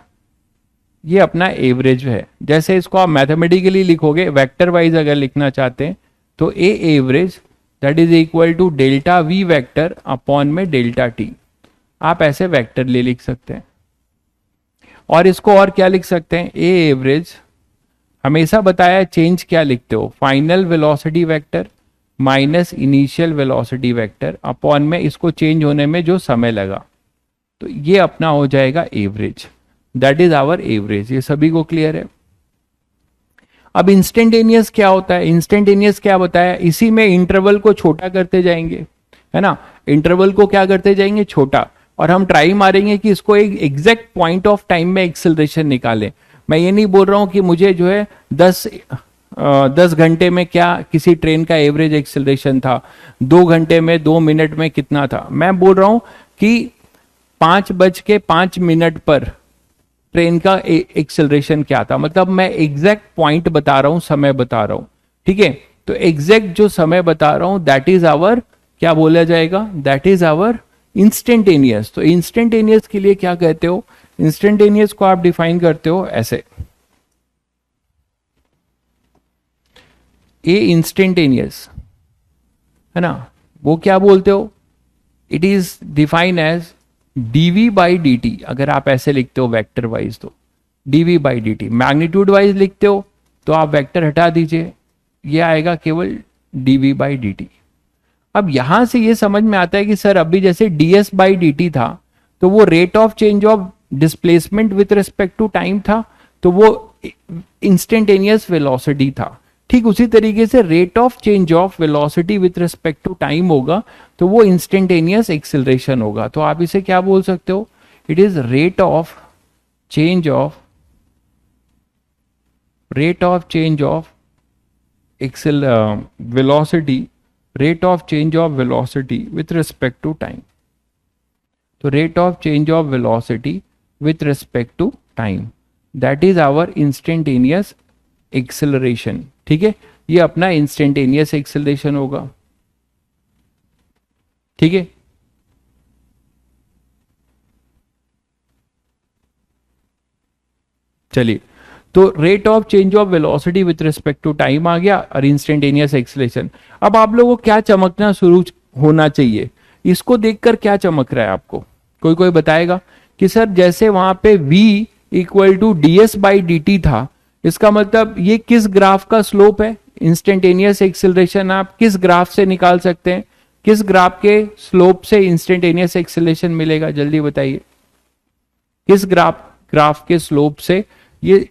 ये अपना एवरेज है। जैसे इसको आप मैथमेटिकली लिखोगे, वेक्टर वाइज अगर लिखना चाहते हैं, तो a average that is equal to delta V vector upon में डेल्टा टी, आप ऐसे वेक्टर ले लिख सकते हैं। और इसको और क्या लिख सकते हैं? ए एवरेज, हमेशा बताया चेंज क्या लिखते हो, final velocity vector minus initial velocity vector upon में इसको चेंज होने में जो समय लगा, तो ये अपना हो जाएगा average, that is our average. ये सभी को क्लियर है? अब इंस्टेंटेनियस क्या होता है? इंस्टेंटेनियस क्या बताया, इसी में इंटरवल को छोटा करते जाएंगे, है ना, इंटरवल को क्या करते जाएंगे? छोटा, और हम ट्राई मारेंगे कि इसको एक एग्जैक्ट पॉइंट ऑफ टाइम में एक्सेलरेशन निकालें। मैं ये नहीं बोल रहा हूं कि मुझे जो है 10 घंटे में क्या किसी ट्रेन का एवरेज एक्सेलरेशन था, 2 घंटे में, 2 मिनट में कितना था। मैं बोल रहा हूं कि 5:05 पर ट्रेन का एक्सेलरेशन क्या था, मतलब मैं एग्जैक्ट पॉइंट बता रहा हूं, समय बता रहा हूं। ठीक है, तो एग्जैक्ट जो समय बता रहा हूं, दैट इज आवर, क्या बोला जाएगा? That is our instantaneous. तो इंस्टेंटेनियस के लिए क्या कहते हो? इंस्टेंटेनियस को आप डिफाइन करते हो ऐसे, ए इंस्टेंटेनियस, है ना, वो क्या बोलते हो? It is define as DV by D T. अगर आप ऐसे लिखते हो वेक्टर वाइज, तो DV by D T. Magnitude wise लिखते हो तो आप वेक्टर हटा दीजिए, ये आएगा केवल डीवी बाई डी टी। अब यहां से ये समझ में आता है कि सर अभी जैसे ds बाई डी टी था, तो वो rate of change of displacement with respect to time था, तो वो इंस्टेंटेनियस वेलोसिटी था। ठीक उसी तरीके से rate of change of velocity with respect to time होगा, तो वो इंस्टेंटेनियस एक्सेलरेशन होगा। तो आप इसे क्या बोल सकते हो? It is rate of change of, rate of change of accel velocity, rate of change of velocity with respect to time। तो rate of change of velocity with respect to time, that is our instantaneous acceleration। ठीक है, ये अपना instantaneous acceleration होगा। ठीक है, चलिए, तो rate of change of velocity with respect to time आ गया और इंस्टेंटेनियस एक्सीलरेशन। अब आप लोगों को क्या चमकना शुरू होना चाहिए, इसको देखकर क्या चमक रहा है आपको, कोई कोई बताएगा कि सर जैसे वहां पे v equal to D S by D T था, इसका मतलब ये किस ग्राफ का स्लोप है, इंस्टेंटेनियस एक्सीलरेशन आप किस ग्राफ से निकाल सकते हैं, किस ग्राफ के स्लोप से इंस्टेंटेनियस एक्सीलरेशन मिलेगा, जल्दी बताइए किस ग्राफ के स्लोप से। ये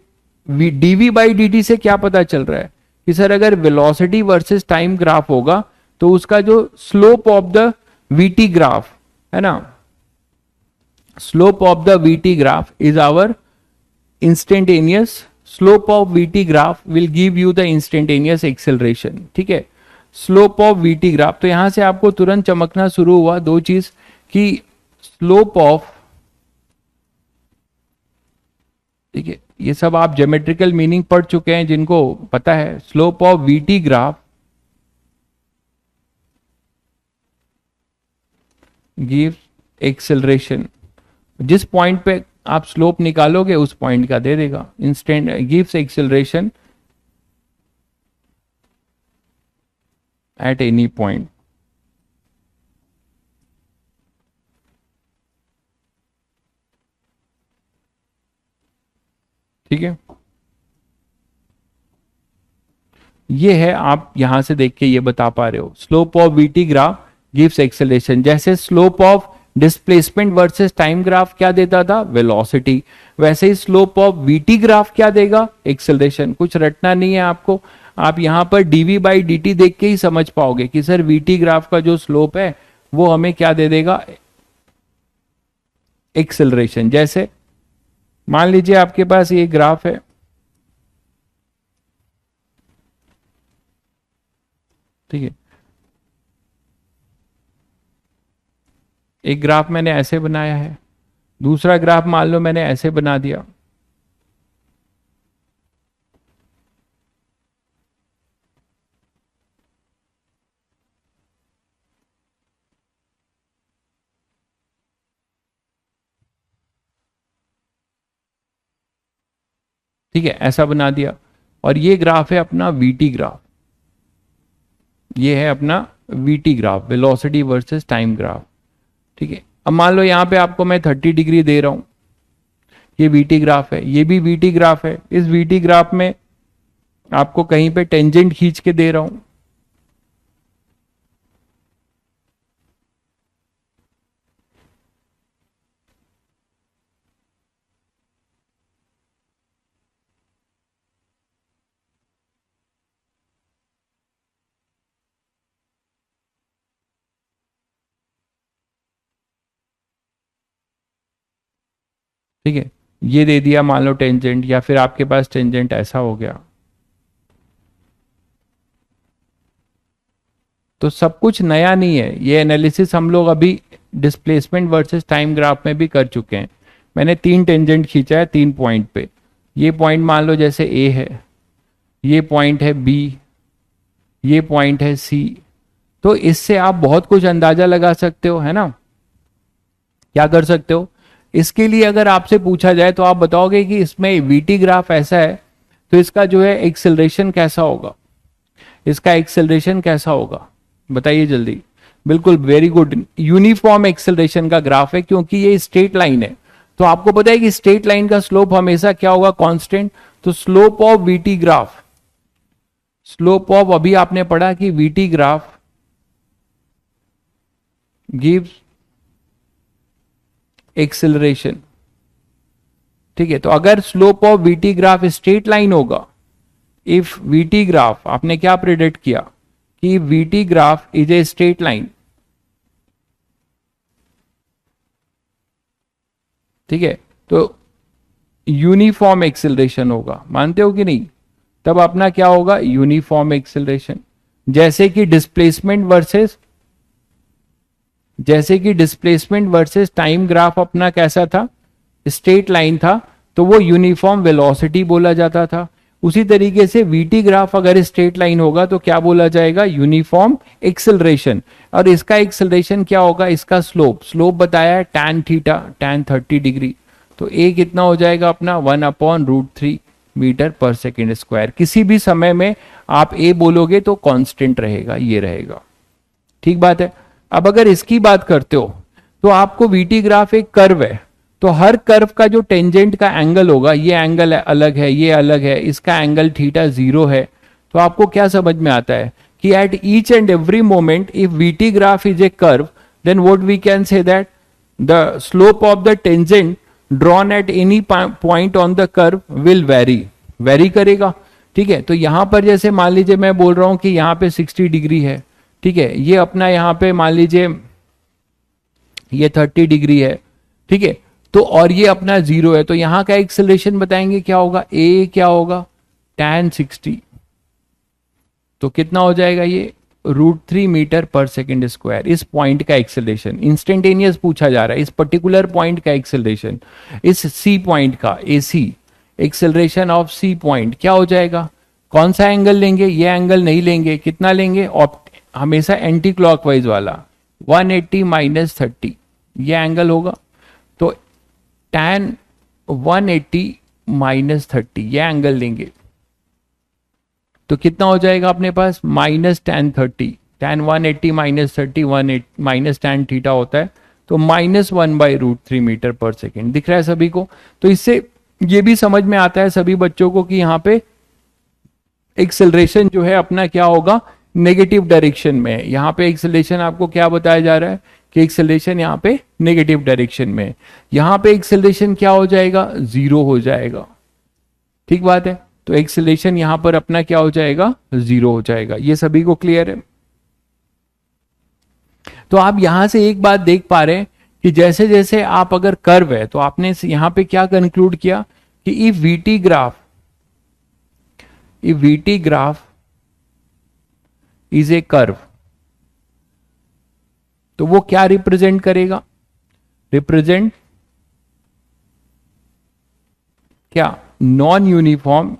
डीवी बाई डी टी से क्या पता चल रहा है कि सर अगर वेलोसिटी वर्सेस टाइम ग्राफ होगा तो उसका जो slope of the VT graph है ना, slope of the VT graph is our instantaneous slope of VT graph will give you the instantaneous acceleration. ठीक है, स्लोप ऑफ वीटी ग्राफ। तो यहां से आपको तुरंत चमकना शुरू हुआ दो चीज कि स्लोप ऑफ, ठीक है, ये सब आप ज्योमेट्रिकल मीनिंग पढ़ चुके हैं जिनको पता है। Slope of VT graph gives acceleration, जिस पॉइंट पे आप स्लोप निकालोगे उस पॉइंट का दे देगा, instant gives acceleration at any point. ठीक है, ये है, आप यहां से देख के ये बता पा रहे हो slope of VT graph gives acceleration. जैसे slope of displacement versus time graph क्या देता था, वेलोसिटी, वैसे ही स्लोप ऑफ वीटी ग्राफ क्या देगा, एक्सेलरेशन। कुछ रटना नहीं है आपको, आप यहां पर डीवी बाई डी टी देख के ही समझ पाओगे कि सर वीटी ग्राफ का जो स्लोप है वो हमें क्या दे देगा, एक्सेलरेशन। जैसे मान लीजिए आपके पास ये ग्राफ है, ठीक है, एक ग्राफ मैंने ऐसे बनाया है, दूसरा ग्राफ मान लो मैंने ऐसे बना दिया। ठीक है, ऐसा बना दिया, और ये ग्राफ है अपना वीटी ग्राफ, ये है अपना VT graph, velocity versus time graph. ठीक है, अब मान लो यहां पे आपको मैं 30 डिग्री दे रहा हूं, ये वीटी ग्राफ है, ये भी वीटी ग्राफ है। इस वीटी ग्राफ में आपको कहीं पे टेंजेंट खींच के दे रहा हूं, ठीक है, ये दे दिया मान लो टेंजेंट, या फिर आपके पास टेंजेंट ऐसा हो गया। तो सब कुछ नया नहीं है, ये एनालिसिस हम लोग अभी डिस्प्लेसमेंट वर्सेस टाइम ग्राफ में भी कर चुके हैं। मैंने 3 टेंजेंट खींचा है 3 पॉइंट पे, ये पॉइंट मान लो जैसे ए है, ये पॉइंट है बी, ये पॉइंट है सी। तो इससे आप बहुत कुछ अंदाजा लगा सकते हो, है ना। क्या कर सकते हो, इसके लिए अगर आपसे पूछा जाए तो आप बताओगे कि इसमें वीटी ग्राफ ऐसा है तो इसका जो है एक्सेलरेशन कैसा होगा, इसका एक्सेलरेशन कैसा होगा, बताइए जल्दी। बिल्कुल, वेरी गुड, यूनिफॉर्म एक्सेलरेशन का ग्राफ है, क्योंकि ये स्ट्रेट लाइन है। तो आपको पता है कि स्ट्रेट लाइन का स्लोप हमेशा क्या होगा, कांस्टेंट। तो slope of VT graph, slope of, अभी आपने पढ़ा कि वीटी ग्राफ गिव्स एक्सेलरेशन। ठीक है, तो अगर slope of VT graph straight line होगा, इफ वीटी ग्राफ, आपने क्या प्रेडिक्ट किया कि VT graph is a straight line, ठीक है, तो यूनिफॉर्म एक्सेलरेशन होगा, मानते हो कि नहीं। तब अपना क्या होगा, यूनिफॉर्म एक्सेलरेशन। जैसे कि डिस्प्लेसमेंट वर्सेस टाइम ग्राफ अपना कैसा था, स्ट्रेट लाइन था, तो वो यूनिफॉर्म वेलोसिटी बोला जाता था। उसी तरीके से वीटी ग्राफ अगर स्ट्रेट लाइन होगा तो क्या बोला जाएगा, यूनिफॉर्म एक्सेलरेशन। और इसका एक्सेलरेशन क्या होगा, इसका स्लोप बताया है tan थीटा, tan 30 डिग्री। तो ए कितना हो जाएगा अपना 1/√3, मीटर पर सेकेंड स्क्वायर। किसी भी समय में आप ए बोलोगे तो कांस्टेंट रहेगा, ये रहेगा। ठीक बात है। अब अगर इसकी बात करते हो तो आपको वीटी ग्राफ एक कर्व है, तो हर कर्व का जो टेंजेंट का एंगल होगा, ये एंगल अलग है, ये अलग है, इसका एंगल थीटा 0 है। तो आपको क्या समझ में आता है कि at each and every moment if VT graph is a curve, then what we can say that the slope of the tangent drawn at any point on the curve will vary करेगा। ठीक है, तो यहां पर जैसे मान लीजिए मैं बोल रहा हूं कि यहां पे 60 डिग्री है, ठीक है, ये अपना यहां पे मान लीजिए ये 30 डिग्री है, ठीक है, तो और ये अपना 0 है, तो यहां का एक्सेलरेशन बताएंगे क्या होगा, ए क्या होगा, tan 60, तो कितना हो जाएगा ये √3 मीटर पर सेकेंड स्क्वायर। इस पॉइंट का एक्सेलरेशन इंस्टेंटेनियस पूछा जा रहा है, इस पर्टिकुलर पॉइंट का एक्सेलरेशन, इस सी पॉइंट का, AC acceleration of C point क्या हो जाएगा, कौन सा एंगल लेंगे, ये एंगल नहीं लेंगे, कितना लेंगे, हमेशा एंटी क्लॉकवाइज वाला 180 - 30 ये एंगल होगा, तो tan 180 - 30 ये एंगल लेंगे, तो कितना हो जाएगा अपने पास -tan 30, tan 180 - 30 minus tan theta होता है, तो -1/√3 मीटर पर सेकेंड। दिख रहा है सभी को। तो इससे ये भी समझ में आता है सभी बच्चों को कि यहाँ पे एक्सेलरेशन जो है अपना क्या होगा, नेगेटिव डायरेक्शन में है। यहाँ पे एक्सेलरेशन आपको क्या बताया जा रहा है कि एक्सेलरेशन यहाँ पे नेगेटिव डायरेक्शन में है। यहाँ पे एक्सेलरेशन क्या हो जाएगा, 0 हो जाएगा। ठीक बात है, तो एक्सेलरेशन यहां पर अपना क्या हो जाएगा, 0 हो जाएगा। ये सभी को क्लियर है। तो आप यहां से एक बात देख पा रहे हैं कि जैसे जैसे आप अगर कर्व है, तो आपने यहां पे क्या कंक्लूड किया कि if VT graph is a curve, तो वो क्या रिप्रेजेंट करेगा, रिप्रेजेंट क्या, non uniform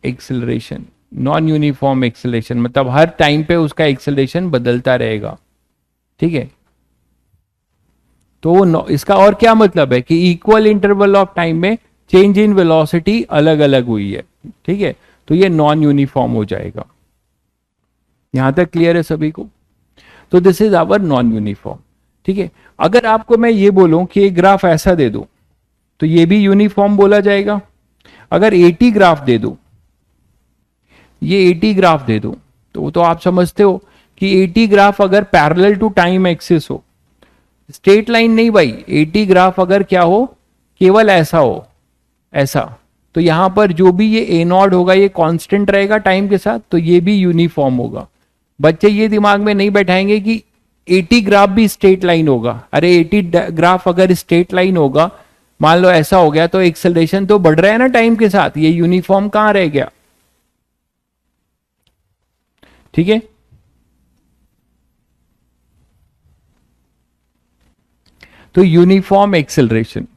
acceleration. Non uniform acceleration मतलब हर टाइम पे उसका एक्सेलरेशन बदलता रहेगा। ठीक है, तो इसका और क्या मतलब है कि इक्वल इंटरवल ऑफ टाइम में चेंज इन वेलोसिटी अलग अलग हुई है। ठीक है, तो ये नॉन यूनिफॉर्म हो जाएगा। यहां तक क्लियर है सभी को। तो this is our non uniform. ठीक है, अगर आपको मैं ये बोलूं कि एक ग्राफ ऐसा दे दूं, तो ये भी यूनिफॉर्म बोला जाएगा। अगर 80 ग्राफ दे दूं, ये 80 ग्राफ दे दूं, तो आप समझते हो कि 80 ग्राफ अगर पैरेलल टू टाइम एक्सिस हो, स्ट्रेट लाइन नहीं भाई, 80 ग्राफ अगर क्या हो, केवल ऐसा हो, ऐसा, तो यहां पर जो भी ये A0 होगा ये कांस्टेंट रहेगा टाइम के साथ, तो ये भी यूनिफॉर्म होगा। बच्चे ये दिमाग में नहीं बैठाएंगे कि 80 ग्राफ भी स्ट्रेट लाइन होगा। अरे 80 ग्राफ अगर स्ट्रेट लाइन होगा, मान लो ऐसा हो गया, तो एक्सेलरेशन तो बढ़ रहा है ना टाइम के साथ, ये यूनिफॉर्म कहां रह गया। ठीक है, तो यूनिफॉर्म एक्सेलरेशन,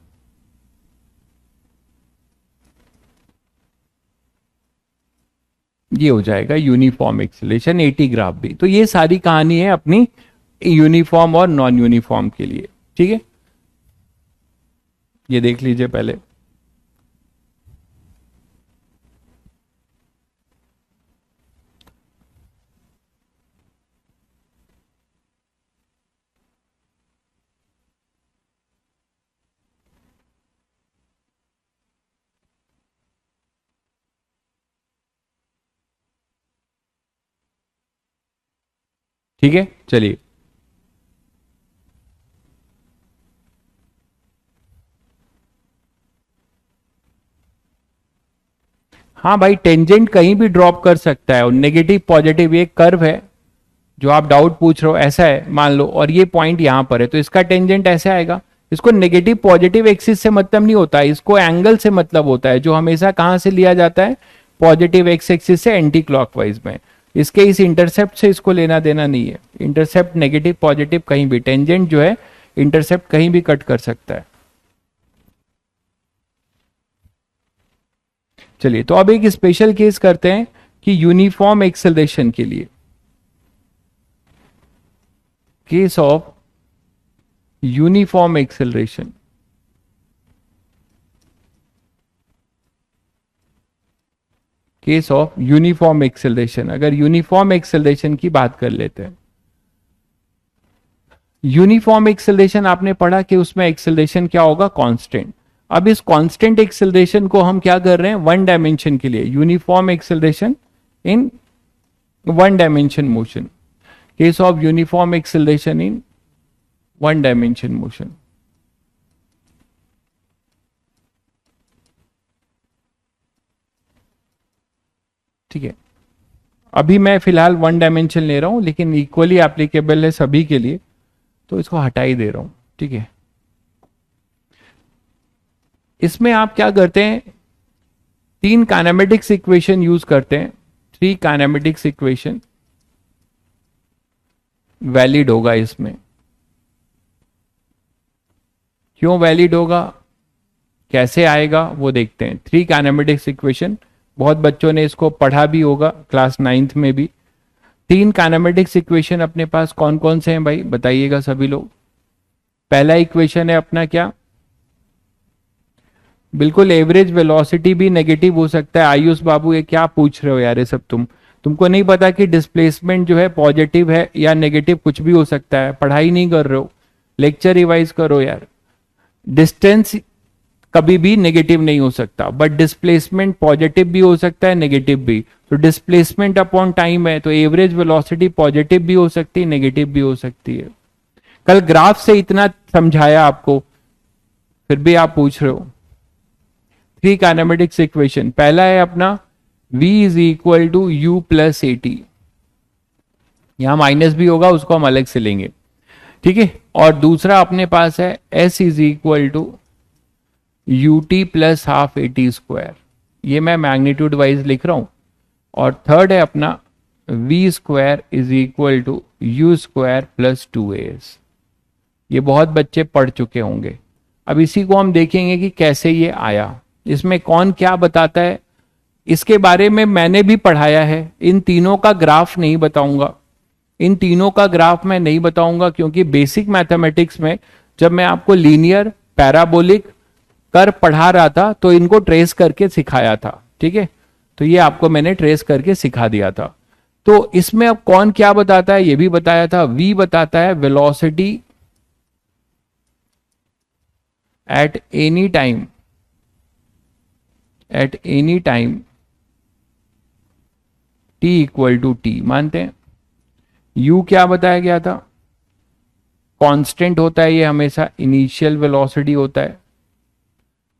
ये हो जाएगा यूनिफॉर्म एक्सेलरेशन 80 ग्राफ भी। तो ये सारी कहानी है अपनी यूनिफॉर्म और नॉन यूनिफॉर्म के लिए। ठीक है, ये देख लीजिए पहले। ठीक है, चलिए। हाँ भाई, टेंजेंट कहीं भी ड्रॉप कर सकता है, और नेगेटिव पॉजिटिव एक कर्व है जो आप डाउट पूछ रहे हो, ऐसा है मान लो, और ये पॉइंट यहां पर है, तो इसका टेंजेंट ऐसे आएगा। इसको नेगेटिव पॉजिटिव एक्सिस से मतलब नहीं होता है, इसको एंगल से मतलब होता है, जो हमेशा कहां से लिया जाता है, पॉजिटिव एक्स एक्सिस से एंटी क्लॉकवाइज में। इसके इस इंटरसेप्ट से इसको लेना देना नहीं है। इंटरसेप्ट नेगेटिव पॉजिटिव कहीं भी, टेंजेंट जो है इंटरसेप्ट कहीं भी कट कर सकता है। चलिए, तो अब एक स्पेशल केस करते हैं कि यूनिफॉर्म एक्सेलरेशन के लिए, case of uniform acceleration. Case of uniform acceleration. अगर यूनिफॉर्म एक्सेलरेशन की बात कर लेते हैं, यूनिफॉर्म एक्सेलरेशन आपने पढ़ा कि उसमें एक्सेलरेशन क्या होगा, कांस्टेंट। अब इस कांस्टेंट एक्सेलरेशन को हम क्या कर रहे हैं, वन डायमेंशन के लिए, uniform acceleration in one dimension motion, case of uniform acceleration in one dimension motion. ठीक है, अभी मैं फिलहाल वन डायमेंशन ले रहा हूं, लेकिन इक्वली एप्लीकेबल है सभी के लिए, तो इसको हटा ही दे रहा हूं। ठीक है, इसमें आप क्या करते हैं, तीन काइनेमेटिक्स इक्वेशन यूज करते हैं, थ्री काइनेमेटिक्स इक्वेशन वैलिड होगा इसमें। क्यों वैलिड होगा, कैसे आएगा, वो देखते हैं। थ्री काइनेमेटिक्स इक्वेशन, बहुत बच्चों ने इसको पढ़ा भी होगा क्लास 9th में भी। तीन काइनेमेटिक्स इक्वेशन अपने पास कौन कौन से हैं भाई, बताइएगा सभी लोग। पहला इक्वेशन है अपना क्या, बिल्कुल एवरेज वेलोसिटी भी नेगेटिव हो सकता है। आयुष बाबू ये क्या पूछ रहे हो यार, ये सब तुमको नहीं पता कि डिस्प्लेसमेंट जो है पॉजिटिव है या नेगेटिव, कुछ भी हो सकता है। पढ़ाई नहीं कर रहे हो, लेक्चर रिवाइज करो यार। डिस्टेंस कभी भी नेगेटिव नहीं हो सकता, बट डिस्प्लेसमेंट पॉजिटिव भी हो सकता है, नेगेटिव भी। तो डिस्प्लेसमेंट अपॉन टाइम है, तो एवरेज वेलोसिटी पॉजिटिव भी हो सकती है, नेगेटिव भी हो सकती है। कल ग्राफ से इतना समझाया आपको, फिर भी आप पूछ रहे हो। थ्री काइनेमेटिक्स इक्वेशन, पहला है अपना v is equal to you plus A T, यहां माइनस भी होगा, उसको हम अलग से लेंगे। ठीक है, और दूसरा अपने पास है s is equal to U T plus half A T square, ये मैं मैग्नीट्यूड वाइज लिख रहा हूं। और थर्ड है अपना v square is equal to U square plus 2as। ये बहुत बच्चे पढ़ चुके होंगे। अब इसी को हम देखेंगे कि कैसे ये आया, इसमें कौन क्या बताता है, इसके बारे में मैंने भी पढ़ाया है। इन तीनों का ग्राफ नहीं बताऊंगा, इन तीनों का ग्राफ मैं नहीं बताऊंगा, क्योंकि बेसिक मैथमेटिक्स में जब मैं आपको लीनियर पैराबोलिक कर पढ़ा रहा था तो इनको ट्रेस करके सिखाया था। ठीक है, तो ये आपको मैंने ट्रेस करके सिखा दिया था। तो इसमें अब कौन क्या बताता है, ये भी बताया था। v बताता है velocity at any time, at any time t equal to T, मानते हैं। u क्या बताया गया था, कांस्टेंट होता है ये हमेशा, इनिशियल वेलोसिटी होता है,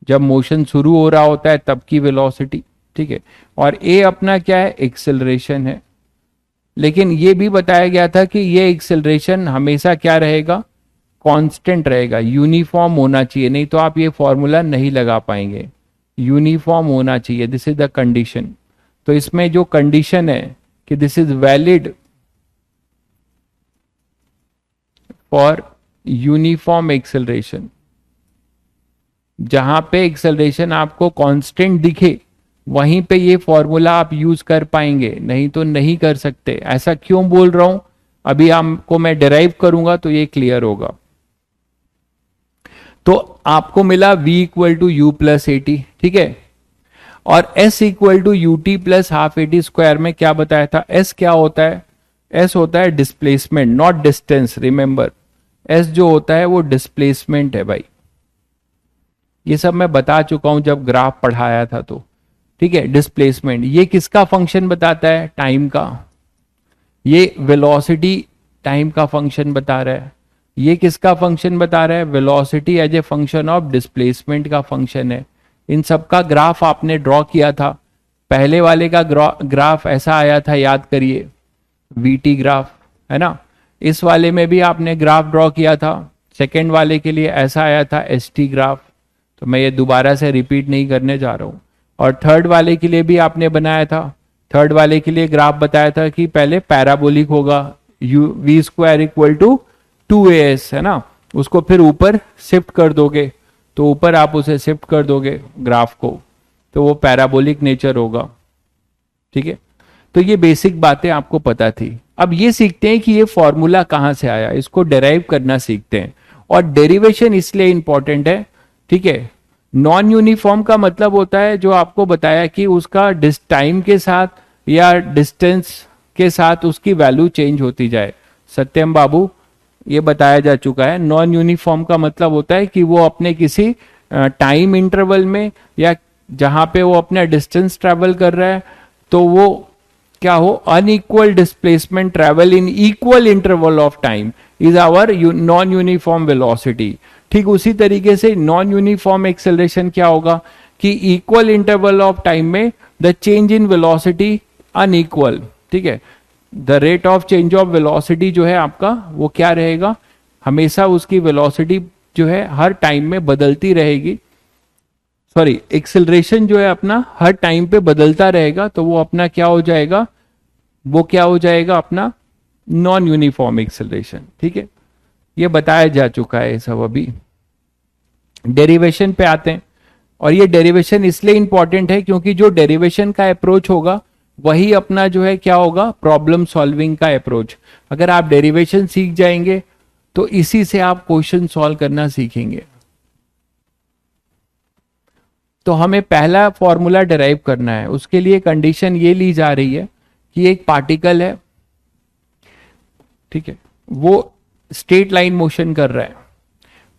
जब मोशन शुरू हो रहा होता है तब की वेलोसिटी। ठीक है, और a अपना क्या है, एक्सेलरेशन है। लेकिन ये भी बताया गया था कि ये एक्सेलरेशन हमेशा क्या रहेगा, कांस्टेंट रहेगा, यूनिफॉर्म होना चाहिए, नहीं तो आप ये फॉर्मूला नहीं लगा पाएंगे। यूनिफॉर्म होना चाहिए, दिस इज द कंडीशन। तो इसमें जो कंडीशन है कि this is valid for uniform acceleration, जहां पे एक्सेलरेशन आपको कांस्टेंट दिखे वहीं पे ये फॉर्मूला आप यूज कर पाएंगे, नहीं तो नहीं कर सकते। ऐसा क्यों बोल रहा हूं, अभी आपको मैं डिराइव करूंगा तो ये क्लियर होगा। तो आपको मिला v equal to you plus A T, ठीक है, और s equal to U T plus half A T square में क्या बताया था, s क्या होता है, s होता है displacement, not distance. Remember, s जो होता है वो डिस्प्लेसमेंट है भाई, ये सब मैं बता चुका हूं जब ग्राफ पढ़ाया था तो। ठीक है, डिस्प्लेसमेंट ये किसका फंक्शन बताता है, टाइम का। ये वेलोसिटी टाइम का फंक्शन बता रहा है। ये किसका फंक्शन बता रहा है, velocity as a function of displacement का फंक्शन है। इन सब का ग्राफ आपने ड्रॉ किया था। पहले वाले का ग्राफ ऐसा आया था, याद करिए, वीटी ग्राफ, है ना। इस वाले में भी आपने ग्राफ ड्रॉ किया था। सेकेंड वाले के लिए ऐसा आया था, एसटी ग्राफ, तो मैं ये दोबारा से रिपीट नहीं करने जा रहा हूं। और थर्ड वाले के लिए भी आपने बनाया था। थर्ड वाले के लिए ग्राफ बताया था कि पहले पैराबोलिक होगा, U V square equal to 2as, है ना, उसको फिर ऊपर शिफ्ट कर दोगे, तो ऊपर आप उसे शिफ्ट कर दोगे ग्राफ को, तो वो पैराबोलिक नेचर होगा। ठीक है, तो ये बेसिक बातें आपको पता थी। अब ये सीखते हैं कि ये फॉर्मूला कहां से आया, इसको डेराइव करना सीखते हैं। और डेरिवेशन इसलिए इंपॉर्टेंट है, ठीक है, नॉन यूनिफॉर्म का मतलब होता है जो आपको बताया कि उसका टाइम के साथ या डिस्टेंस के साथ उसकी वैल्यू चेंज होती जाए। सत्यम बाबू, ये बताया जा चुका है। नॉन यूनिफॉर्म का मतलब होता है कि वो अपने किसी टाइम इंटरवल में या जहां पे वो अपना डिस्टेंस ट्रेवल कर रहा है तो वो क्या हो, unequal displacement travel in equal interval of time is our non uniform velocity. ठीक उसी तरीके से नॉन यूनिफॉर्म एक्सेलरेशन क्या होगा कि इक्वल इंटरवल ऑफ टाइम में the change in velocity unequal. ठीक है, the rate of change of velocity जो है आपका वो क्या रहेगा, हमेशा उसकी वेलोसिटी जो है हर टाइम में बदलती रहेगी। सॉरी, एक्सेलरेशन जो है अपना हर टाइम पे बदलता रहेगा, तो वो अपना क्या हो जाएगा, वो क्या हो जाएगा अपना नॉन यूनिफॉर्म एक्सेलरेशन। ठीक है, ये बताया जा चुका है सब। अभी डेरिवेशन पे आते हैं, और ये डेरिवेशन इसलिए इंपॉर्टेंट है क्योंकि जो डेरिवेशन का अप्रोच होगा वही अपना जो है क्या होगा, प्रॉब्लम सॉल्विंग का अप्रोच। अगर आप डेरिवेशन सीख जाएंगे तो इसी से आप क्वेश्चन सॉल्व करना सीखेंगे। तो हमें पहला फॉर्मूला डिराइव करना है, उसके लिए कंडीशन ये ली जा रही है कि एक पार्टिकल है, ठीक है, वो स्ट्रेट लाइन मोशन कर रहा है,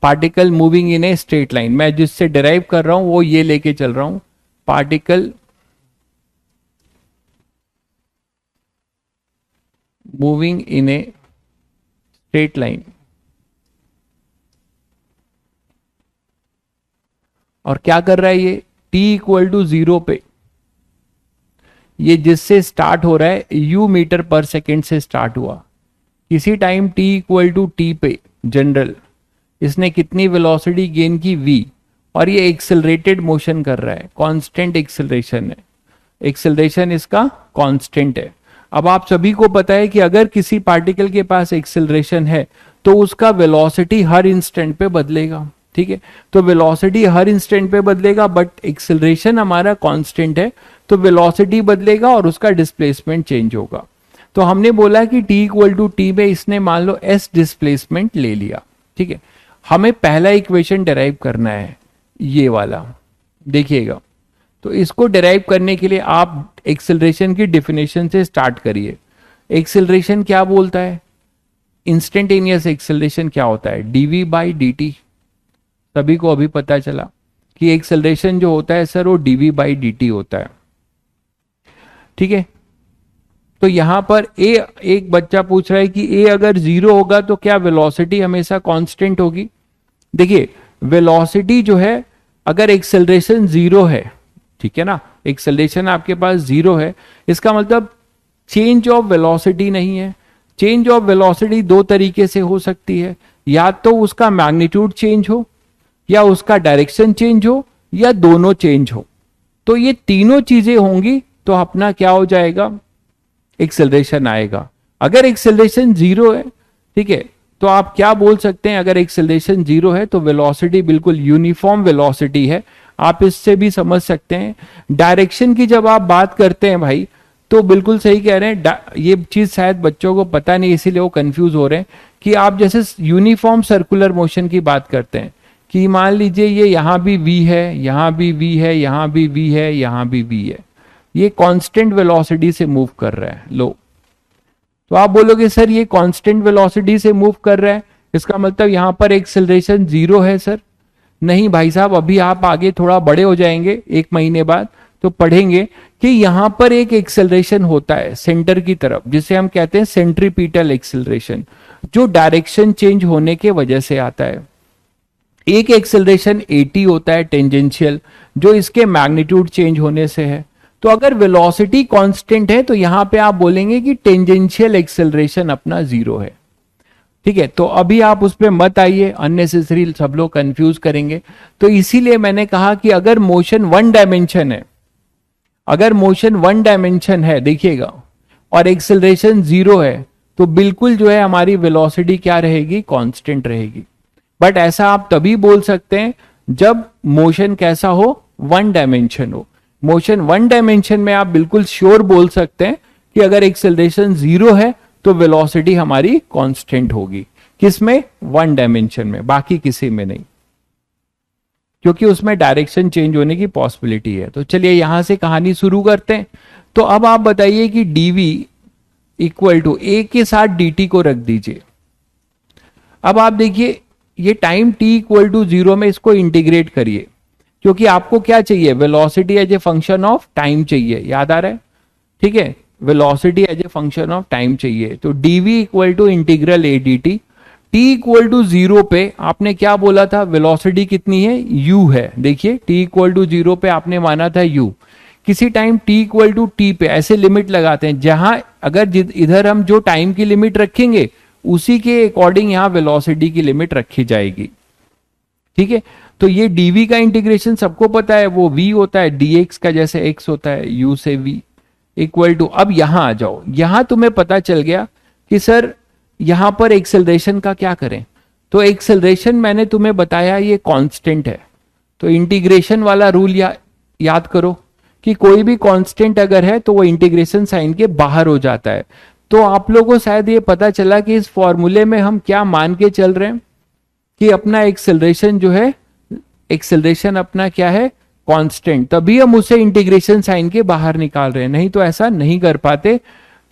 particle moving in a straight line. मैं जिससे डिराइव कर रहा हूं वो ये लेके चल रहा हूं, particle moving in a straight line. और क्या कर रहा है ये, t इक्वल टू 0 पे, ये जिससे स्टार्ट हो रहा है u मीटर पर सेकेंड से स्टार्ट हुआ, किसी time t equal to t पे जनरल इसने कितनी वेलोसिटी गेन की v, और ये एक्सेलरेटेड मोशन कर रहा है, कांस्टेंट एक्सेलरेशन है, एक्सेलरेशन इसका कांस्टेंट है। अब आप सभी को पता है कि अगर किसी पार्टिकल के पास एक्सेलरेशन है तो उसका वेलोसिटी हर इंस्टेंट पे बदलेगा। ठीक है, तो वेलोसिटी हर इंस्टेंट पे बदलेगा बट एक्सेलरेशन हमारा कांस्टेंट है, तो वेलोसिटी बदलेगा और उसका डिस्प्लेसमेंट चेंज होगा। तो हमने बोला कि t इक्वल टू टी में इसने मान लो s डिस्प्लेसमेंट ले लिया। ठीक है, हमें पहला इक्वेशन डिराइव करना है, ये वाला देखिएगा। तो इसको डिराइव करने के लिए आप एक्सेलरेशन की डेफिनेशन से स्टार्ट करिए। एक्सेलरेशन क्या बोलता है, इंस्टेंटेनियस एक्सेलरेशन क्या होता है, dv बाई dt। सभी को अभी पता चला कि एक्सेलरेशन जो होता है सर वो dv बाई dt होता है। ठीक है, तो यहां पर a, एक बच्चा पूछ रहा है कि a अगर 0 होगा तो क्या वेलोसिटी हमेशा कांस्टेंट होगी। देखिए, वेलोसिटी जो है अगर एक्सेलरेशन 0 है, ठीक है ना, एक्सेलरेशन आपके पास 0 है, इसका मतलब चेंज ऑफ वेलोसिटी नहीं है। चेंज ऑफ वेलोसिटी दो तरीके से हो सकती है, या तो उसका मैग्नीट्यूड चेंज हो, या उसका डायरेक्शन चेंज हो, या दोनों चेंज हो। तो ये तीनों चीजें होंगी तो अपना क्या हो जाएगा, एक्सेलरेशन आएगा। अगर एक्सेलरेशन 0 है, ठीक है, तो आप क्या बोल सकते हैं, अगर एक्सेलरेशन 0 है तो वेलोसिटी बिल्कुल यूनिफॉर्म वेलोसिटी है। आप इससे भी समझ सकते हैं। डायरेक्शन की जब आप बात करते हैं भाई, तो बिल्कुल सही कह रहे हैं, ये चीज शायद बच्चों को पता नहीं इसीलिए वो कंफ्यूज हो रहे हैं कि आप जैसे यूनिफॉर्म सर्कुलर मोशन की बात करते हैं कि मान लीजिए ये यहां भी v है, यहां भी v है, यहां भी v है, यहां भी v है, ये कांस्टेंट वेलोसिटी से मूव कर रहा है। लो, तो आप बोलोगे सर ये कांस्टेंट वेलोसिटी से मूव कर रहा है, इसका मतलब यहां पर एक्सेलरेशन 0 है। सर नहीं भाई साहब, अभी आप आगे थोड़ा बड़े हो जाएंगे, 1 महीने बाद तो पढ़ेंगे कि यहां पर एक एक्सेलरेशन होता है सेंटर की तरफ, जिसे हम कहते हैं सेंट्रीपिटल एक्सेलरेशन, जो डायरेक्शन चेंज होने के वजह से आता है। एक एक्सेलरेशन 80 होता है टेंजेंशियल, जो इसके मैग्नीट्यूड चेंज होने से है। तो अगर वेलोसिटी कांस्टेंट है तो यहां पे आप बोलेंगे कि टेंजेंशियल एक्सेलरेशन अपना 0 है। ठीक है, तो अभी आप उस पर मत आइए, अननेसेसरी सब लोग कंफ्यूज करेंगे। तो इसीलिए मैंने कहा कि अगर मोशन 1 डायमेंशन है, अगर मोशन 1 डायमेंशन है देखिएगा, और एक्सेलरेशन 0 है, तो बिल्कुल जो है हमारी वेलोसिटी क्या रहेगी, कांस्टेंट रहेगी। बट ऐसा आप तभी बोल सकते हैं जब मोशन कैसा हो, 1 डायमेंशन हो। मोशन 1 डायमेंशन में आप बिल्कुल श्योर बोल सकते हैं कि अगर एक्सेलरेशन 0 है तो वेलोसिटी हमारी कांस्टेंट होगी। किसमें, 1 डायमेंशन में, बाकी किसी में नहीं। क्योंकि उसमें डायरेक्शन चेंज होने की पॉसिबिलिटी है। तो चलिए यहां से कहानी शुरू करते हैं। तो अब आप बताइए कि dv इक्वल टू a के साथ dt को रख दीजिए। अब आप देखिए ये टाइम t इक्वल टू 0 में इसको इंटीग्रेट करिए, क्योंकि आपको क्या चाहिए, velocity as a function of time चाहिए, याद आ रहा है, ठीक है, velocity as a function of time चाहिए। तो dv equal to integral a dt, t equal to 0 पे आपने क्या बोला था, वेलोसिटी कितनी है, u है। देखिए t इक्वल टू 0 पे आपने माना था u, किसी time t equal to t पे ऐसे लिमिट लगाते हैं, जहां अगर इधर हम जो टाइम की लिमिट रखेंगे उसी के अकॉर्डिंग यहां वेलोसिटी की लिमिट रखी जाएगी, ठीक है। तो ये dv का इंटीग्रेशन सबको पता है, वो v होता है, dx का जैसे x होता है, u से v इक्वल टू, अब यहां आ जाओ, यहां तुम्हें पता चल गया कि सर यहां पर एक्सेलरेशन का क्या करें। तो एक्सेलरेशन मैंने तुम्हें बताया ये कांस्टेंट है, तो इंटीग्रेशन वाला रूल याद करो कि कोई भी कांस्टेंट अगर है तो वो इंटीग्रेशन साइन के बाहर हो जाता है। तो आप लोगों को शायद ये पता चला कि इस फॉर्मूले में हम क्या मान के चल रहे हैं कि अपना एक्सेलरेशन जो है, एक्सेलरेशन अपना क्या है, कांस्टेंट, तभी हम उसे इंटीग्रेशन साइन के बाहर निकाल रहे हैं, नहीं तो ऐसा नहीं कर पाते।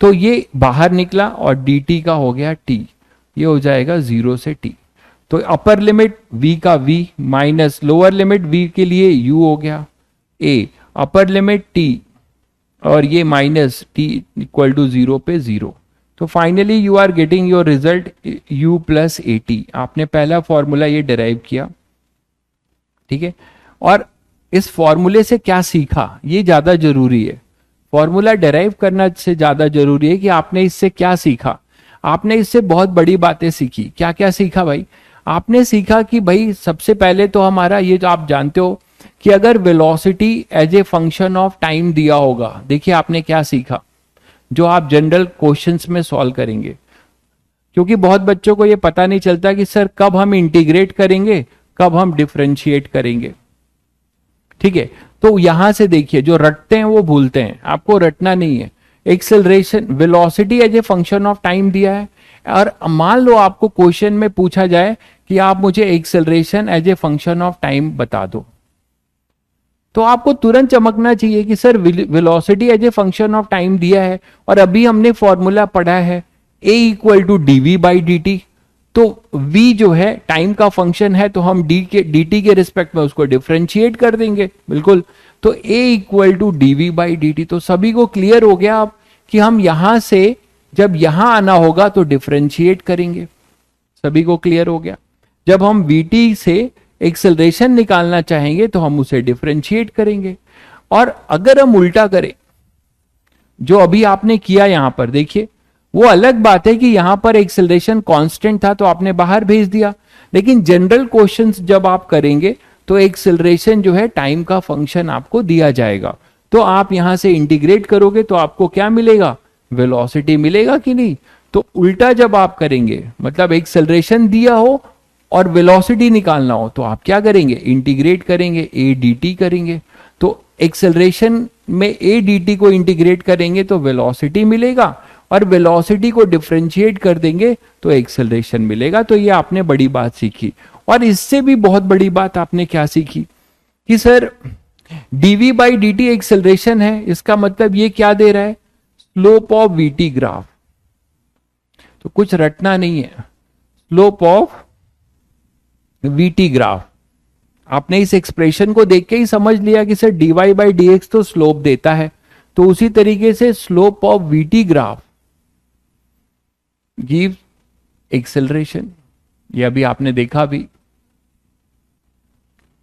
तो ये बाहर निकला और dt का हो गया t, ये हो जाएगा 0 से t। तो अपर लिमिट v का v minus lower limit v के लिए u हो गया a, अपर लिमिट t और ये माइनस t इक्वल टू 0 पे 0। तो finally you are getting your result u प्लस at। आपने पहला फॉर्मूला ये डिराइव किया, ठीक है। और इस फॉर्मूले से क्या सीखा, ये ज्यादा जरूरी है, फॉर्मूला डिराइव करना से ज्यादा जरूरी है कि आपने इससे क्या सीखा। आपने इससे बहुत बड़ी बातें सीखी। क्या क्या सीखा भाई, आपने सीखा कि भाई सबसे पहले तो हमारा ये जो आप जानते हो कि अगर velocity as a function of time दिया होगा, देखिए आपने क्या सीखा जो आप जनरल क्वेश्चंस में सॉल्व करेंगे, क्योंकि बहुत बच्चों को ये पता नहीं चलता कि सर कब हम इंटीग्रेट करेंगे, कब हम डिफरेंशिएट करेंगे, ठीक है। तो यहां से देखिए जो रटते हैं वो भूलते हैं, आपको रटना नहीं है। Acceleration velocity as a function of time दिया है, और मान लो आपको क्वेश्चन में पूछा जाए कि आप मुझे acceleration as a function of time बता दो, तो आपको तुरंत चमकना चाहिए कि sir velocity as a function of time दिया है, और अभी हमने फॉर्मूला पढ़ा है a equal to dv by dt। तो v जो है टाइम का फंक्शन है, तो हम dt के रिस्पेक्ट में उसको डिफरेंशिएट कर देंगे, बिल्कुल। तो a equal to dv by dt। तो सभी को क्लियर हो गया अब कि हम यहां से जब यहां आना होगा तो डिफरेंशिएट करेंगे, सभी को क्लियर हो गया। जब हम vt से एक्सेलरेशन निकालना चाहेंगे तो हम उसे डिफरेंशिएट करेंगे। और अगर हम उल्टा करें जो अभी आपने किया यहां पर, देखिए वो अलग बात है कि यहां पर एक्सेलरेशन कांस्टेंट था तो आपने बाहर भेज दिया, लेकिन जनरल क्वेश्चंस जब आप करेंगे तो एक्सेलरेशन जो है टाइम का फंक्शन आपको दिया जाएगा, तो आप यहां से इंटीग्रेट करोगे तो आपको क्या मिलेगा, वेलोसिटी मिलेगा कि नहीं। तो उल्टा जब आप करेंगे, मतलब एक्सेलरेशन दिया हो और वेलोसिटी निकालना हो, तो आप क्या करेंगे, इंटीग्रेट करेंगे, a dt करेंगे। तो एक्सेलरेशन में a dt को इंटीग्रेट करेंगे तो वेलोसिटी मिलेगा, और वेलोसिटी को डिफरेंशिएट कर देंगे तो एक्सेलरेशन मिलेगा। तो ये आपने बड़ी बात सीखी। और इससे भी बहुत बड़ी बात आपने क्या सीखी कि sir dv by dt acceleration है, इसका मतलब ये क्या दे रहा है, स्लोप ऑफ vt ग्राफ। तो कुछ रटना नहीं है, स्लोप ऑफ vt ग्राफ। आपने इस एक्सप्रेशन को देख के ही समझ लिया कि सर dy बाई dx तो स्लोप देता है, तो उसी तरीके से slope of vt graph give acceleration, ये अभी आपने देखा भी।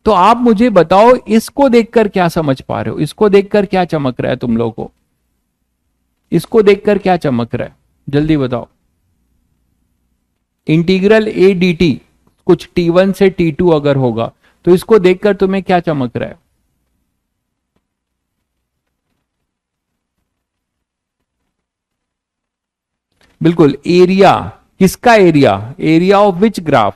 तो आप मुझे बताओ इसको देखकर क्या समझ पा रहे हो, इसको देखकर क्या चमक रहा है तुम लोगों को, इसको देखकर क्या चमक रहा है, जल्दी बताओ। इंटीग्रल a dt कुछ t1 से t2 अगर होगा तो इसको देखकर तुम्हें क्या चमक रहा है, बिल्कुल एरिया। किसका area, area of which graph,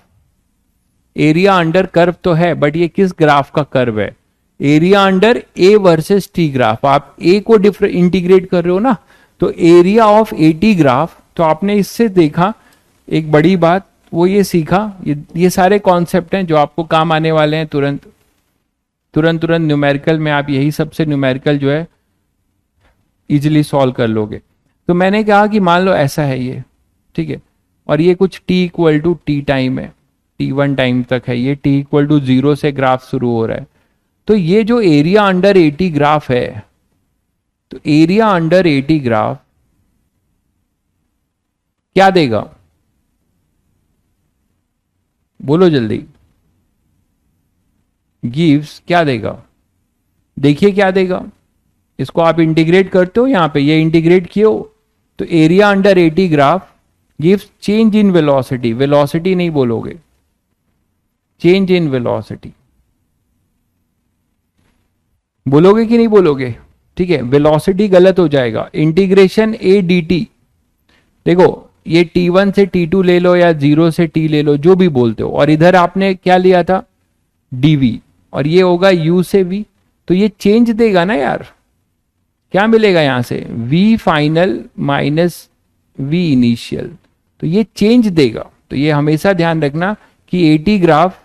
area under curve तो है, बट ये किस ग्राफ का कर्व है, area under a versus t graph. आप a को इंटीग्रेट कर रहे हो ना, तो एरिया ऑफ at ग्राफ। तो आपने इससे देखा एक बड़ी बात, वो ये सीखा, ये सारे कॉन्सेप्ट हैं जो आपको काम आने वाले हैं तुरंत। तुरंत तुरंत न्यूमेरिकल में आप यही सबसे न्यूमेरिकल जो है इजिली सॉल्व कर लोगे। तो मैंने कहा कि मान लो ऐसा है ये, ठीक है, और ये कुछ t equal to T time है, t1 टाइम तक है, ये t इक्वल टू 0 से ग्राफ शुरू हो रहा है। तो ये जो एरिया अंडर 80 ग्राफ है, तो एरिया अंडर 80 ग्राफ क्या देगा, बोलो जल्दी, गिव्स क्या देगा, देखिए क्या देगा। इसको आप इंटीग्रेट करते हो, यहां पे ये इंटीग्रेट किए हो, तो area under 80 graph gives change in velocity, velocity नहीं बोलोगे, चेंज इन वेलोसिटी बोलोगे कि नहीं बोलोगे, ठीक है, वेलोसिटी गलत हो जाएगा। इंटीग्रेशन ए डी टी, देखो ये t1 से t2 ले लो या 0 से t ले लो, जो भी बोलते हो, और इधर आपने क्या लिया था dv, और ये होगा u से v, तो ये चेंज देगा ना यार। क्या मिलेगा यहां से, v final minus v initial, तो ये चेंज देगा। तो ये हमेशा ध्यान रखना कि 80 ग्राफ,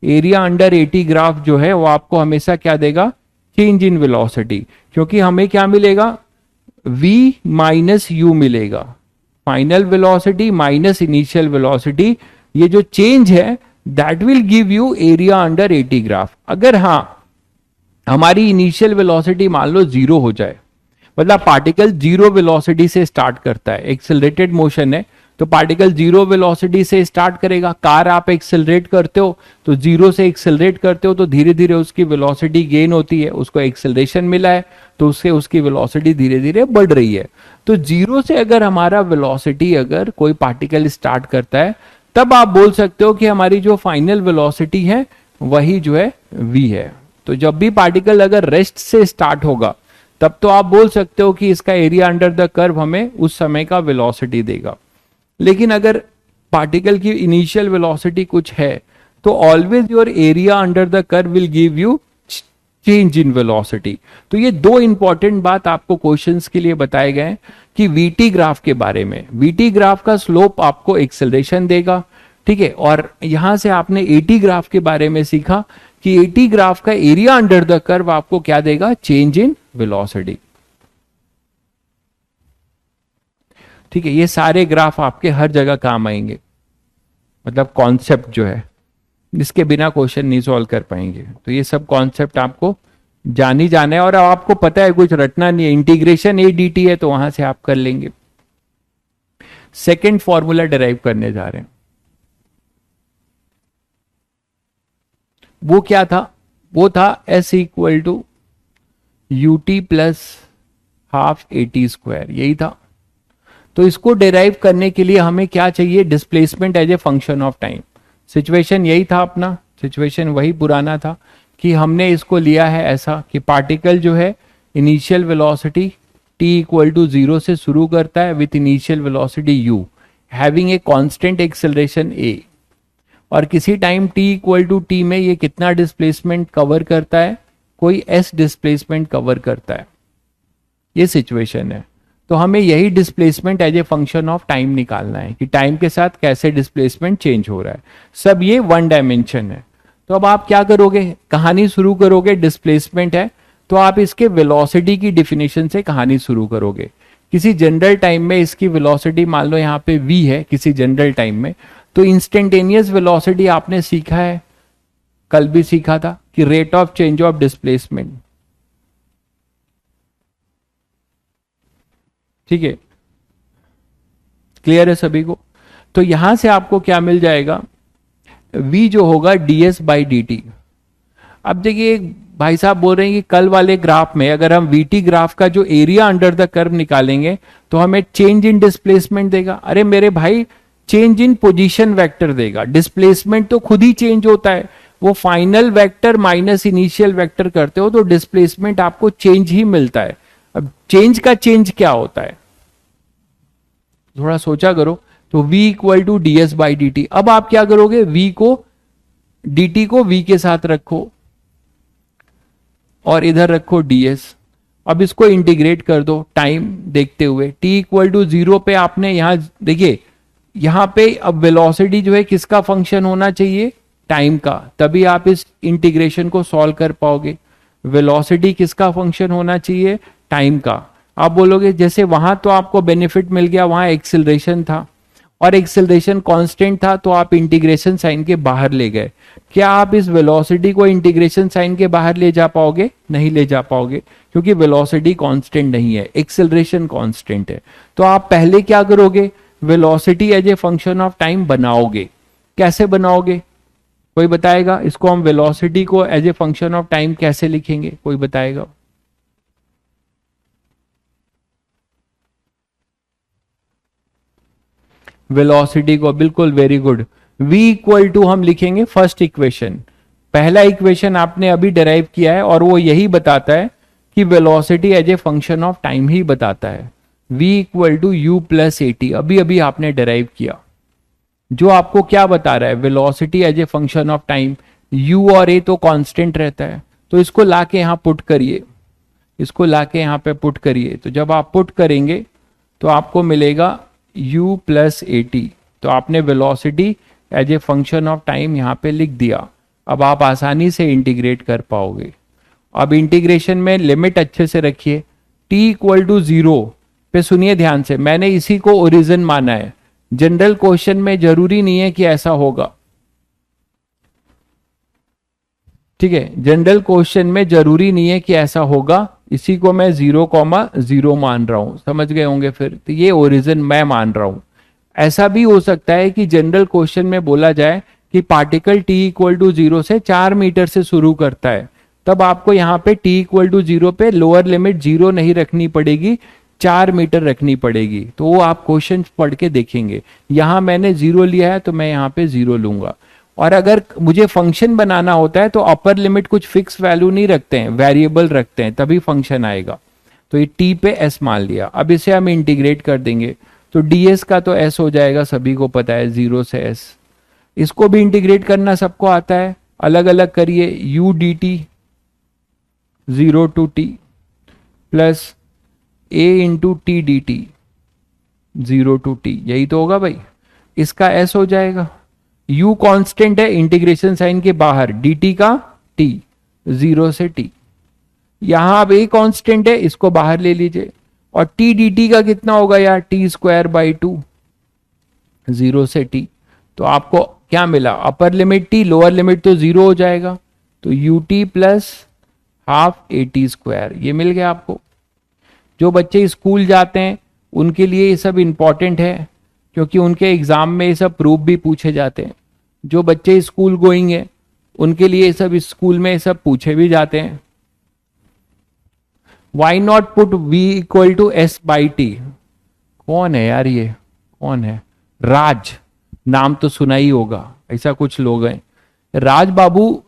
एरिया अंडर 80 ग्राफ जो है वो आपको हमेशा क्या देगा, चेंज इन वेलोसिटी, क्योंकि हमें क्या मिलेगा, v माइनस u मिलेगा, final velocity minus initial velocity, ये जो चेंज है that will give you area under 80 graph. अगर हाँ हमारी इनिशियल वेलोसिटी मान लो 0 हो जाए, मतलब पार्टिकल 0 वेलोसिटी से स्टार्ट करता है, एक्सेलरेटेड मोशन है, तो पार्टिकल 0 वेलोसिटी से स्टार्ट करेगा। कार आप एक्सेलरेट करते हो तो 0 से एक्सेलरेट करते हो तो धीरे धीरे उसकी वेलोसिटी गेन होती है, उसको एक्सेलरेशन मिला है तो उससे उसकी वेलोसिटी धीरे धीरे बढ़ रही है। तो 0 से अगर हमारा वेलोसिटी, अगर कोई पार्टिकल स्टार्ट करता है, तब आप बोल सकते हो कि हमारी जो फाइनल वेलोसिटी है वही जो है v है। तो जब भी पार्टिकल अगर रेस्ट से स्टार्ट होगा तब तो आप बोल सकते हो कि इसका एरिया अंडर द कर्व हमें उस समय का वेलोसिटी देगा। लेकिन अगर पार्टिकल की इनिशियल वेलोसिटी कुछ है तो always your area under the curve will give you change in velocity. तो ये दो इंपॉर्टेंट बात आपको क्वेश्चंस के लिए बताए गए कि वीटी ग्राफ के बारे में। वीटी ग्राफ का स्लोप आपको एक्सेलरेशन देगा, ठीक है, और यहां से आपने 80 ग्राफ के बारे में सीखा कि 80 ग्राफ का एरिया अंडर द कर्व आपको क्या देगा, चेंज इन वेलोसिटी। ठीक है, ये सारे ग्राफ आपके हर जगह काम आएंगे, मतलब कॉन्सेप्ट जो है इसके बिना क्वेश्चन नहीं सॉल्व कर पाएंगे। तो ये सब कॉन्सेप्ट आपको जान ही जाना है, और आपको पता है कुछ रटना नहीं है, इंटीग्रेशन ए डी टी है तो वहां से आप कर लेंगे। सेकेंड फॉर्मूला डिराइव करने जा रहे हैं, वो क्या था, वो था S equal to U T plus half A T square, यही था। तो इसको डिराइव करने के लिए हमें क्या चाहिए, displacement as a function of time. Situation यही था अपना, सिचुएशन वही पुराना था कि हमने इसको लिया है ऐसा कि पार्टिकल जो है initial velocity t equal to 0 से शुरू करता है with initial velocity u having a constant acceleration a, और किसी time t equal to t में ये कितना डिस्प्लेसमेंट कवर करता है, कोई s डिस्प्लेसमेंट कवर करता है, ये सिचुएशन है। तो हमें यही displacement as a function of time निकालना है कि टाइम के साथ कैसे डिस्प्लेसमेंट चेंज हो रहा है, सब ये वन डायमेंशन है। तो अब आप क्या करोगे, कहानी शुरू करोगे, डिस्प्लेसमेंट है तो आप इसके वेलोसिटी की डिफिनेशन से कहानी शुरू करोगे। किसी जनरल टाइम में इसकी वेलोसिटी मान लो यहाँ पे v है किसी जनरल टाइम में, तो इंस्टेंटेनियस वेलोसिटी आपने सीखा है, कल भी सीखा था कि rate of change of displacement, ठीक है, क्लियर है सभी को। तो यहां से आपको क्या मिल जाएगा, v जो होगा ds बाई डी टी। अब देखिए भाई साहब बोल रहे हैं कि कल वाले ग्राफ में अगर हम vt ग्राफ का जो एरिया अंडर द कर्व निकालेंगे तो हमें चेंज इन डिस्प्लेसमेंट देगा। अरे मेरे भाई, चेंज इन पोजीशन वेक्टर देगा, डिस्प्लेसमेंट तो खुद ही चेंज होता है, वो final vector minus initial vector करते हो तो डिस्प्लेसमेंट आपको चेंज ही मिलता है। अब चेंज का चेंज क्या होता है, थोड़ा सोचा करो। तो v equal to D S by D T. अब आप क्या करोगे, v को dt को v के साथ रखो और इधर रखो ds। अब इसको इंटीग्रेट कर दो टाइम देखते हुए, t इक्वल टू 0 पे आपने यहां देखिए, यहां पे अब वेलोसिटी जो है किसका फंक्शन होना चाहिए, टाइम का, तभी आप इस इंटीग्रेशन को सॉल्व कर पाओगे। वेलोसिटी किसका फंक्शन होना चाहिए? टाइम का। आप बोलोगे जैसे वहां तो आपको बेनिफिट मिल गया, वहां एक्सिलरेशन था और एक्सिलरेशन कांस्टेंट था, तो आप इंटीग्रेशन साइन के बाहर ले गए। क्या आप इस वेलोसिटी को इंटीग्रेशन साइन के बाहर ले जा पाओगे? नहीं ले जा पाओगे, क्योंकि वेलोसिटी कांस्टेंट नहीं है, एक्सिलरेशन कांस्टेंट है। तो आप पहले क्या करोगे? Velocity as a function of time बनाओगे। कैसे बनाओगे? कोई बताएगा? इसको हम वेलोसिटी को as a function of time कैसे लिखेंगे? कोई बताएगा? वेलोसिटी को बिल्कुल very good, v equal to हम लिखेंगे फर्स्ट इक्वेशन। पहला इक्वेशन आपने अभी डिराइव किया है और वो यही बताता है कि velocity as a function of time ही बताता है। v equal to you plus A t अभी अभी आपने डिराइव किया, जो आपको क्या बता रहा है? Velocity as a function of time, u और a तो कांस्टेंट रहता है, तो इसको लाके यहां पुट करिए, इसको लाके यहां पे पुट करिए। तो जब आप पुट करेंगे तो आपको मिलेगा u प्लस ए टी। तो आपने velocity as a function of time यहां पे लिख दिया। अब आप आसानी से इंटीग्रेट कर पाओगे। अब इंटीग्रेशन में लिमिट अच्छे से रखिए, t इक्वल टू 0 पे सुनिए ध्यान से, मैंने इसी को ओरिजिन माना है। जनरल क्वेश्चन में जरूरी नहीं है कि ऐसा होगा, ठीक है, जनरल क्वेश्चन में जरूरी नहीं है कि ऐसा होगा। इसी को मैं 0,0 मान रहा हूं, समझ गए होंगे फिर। तो ये ओरिजिन मैं मान रहा हूं। ऐसा भी हो सकता है कि जनरल क्वेश्चन में बोला जाए कि पार्टिकल t इक्वल टू 0 से 4 मीटर से शुरू करता है, तब आपको यहाँ पे t इक्वल टू 0 पे लोअर लिमिट 0 नहीं रखनी पड़ेगी, 4 मीटर रखनी पड़ेगी। तो वो आप क्वेश्चन पढ़ के देखेंगे। यहां मैंने 0 लिया है तो मैं यहाँ पे 0 लूंगा। और अगर मुझे फंक्शन बनाना होता है तो अपर लिमिट कुछ फिक्स वैल्यू नहीं रखते हैं, वेरिएबल रखते हैं, तभी फंक्शन आएगा। तो ये t पे s मान लिया। अब इसे हम इंटीग्रेट कर देंगे तो ds का तो s हो जाएगा, सभी को पता है, 0 से s। इसको भी इंटीग्रेट करना सबको आता है, अलग अलग करिए, u dt 0 to t plus a into T D T 0 to t, यही तो होगा भाई। इसका s हो जाएगा, u कांस्टेंट है इंटीग्रेशन साइन के बाहर, dt का t 0 से t। यहां अब a कांस्टेंट है, इसको बाहर ले लीजिए, और t dt का कितना होगा यार? t स्क्वायर बाई 2 0 से t। तो आपको क्या मिला? Upper limit t, lower limit तो 0 हो जाएगा, तो ut plus half A T square, ये मिल गया आपको। जो बच्चे स्कूल जाते हैं उनके लिए ये सब इंपॉर्टेंट है, क्योंकि उनके एग्जाम में ये सब प्रूफ भी पूछे जाते हैं। जो बच्चे स्कूल गोइंग है उनके लिए ये सब स्कूल में ये सब पूछे भी जाते हैं। Why not put v equal to S by T. कौन है यार ये? कौन है? राज, नाम तो सुना ही होगा, ऐसा कुछ लोग हैं। राज बाबू,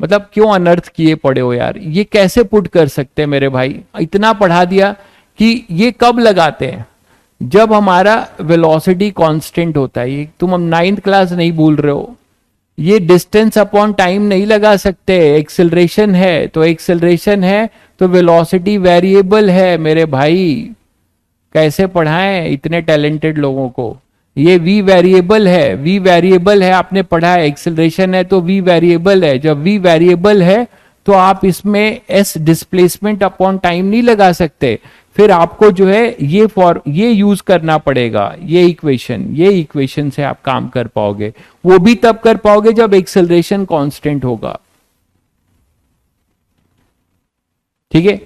मतलब क्यों अनर्थ किए पड़े हो यार? ये कैसे पुट कर सकते हैं मेरे भाई? इतना पढ़ा दिया कि ये कब लगाते हैं? जब हमारा वेलोसिटी कांस्टेंट होता है। ये तुम हम 9th क्लास नहीं भूल रहे हो। ये डिस्टेंस अपॉन टाइम नहीं लगा सकते, एक्सेलरेशन है तो एक्सेलरेशन है तो वेलोसिटी वेरिएबल है मेरे भाई। कैसे पढ़ाएं इतने टैलेंटेड लोगों को? ये v वेरिएबल है, v वेरिएबल है, आपने पढ़ा है। एक्सेलरेशन है तो v वेरिएबल है। जब v वेरिएबल है तो आप इसमें s डिस्प्लेसमेंट अपॉन टाइम नहीं लगा सकते। फिर आपको जो है ये यूज करना पड़ेगा, ये इक्वेशन से आप काम कर पाओगे। वो भी तब कर पाओगे जब एक्सेलरेशन कांस्टेंट होगा, ठीक है?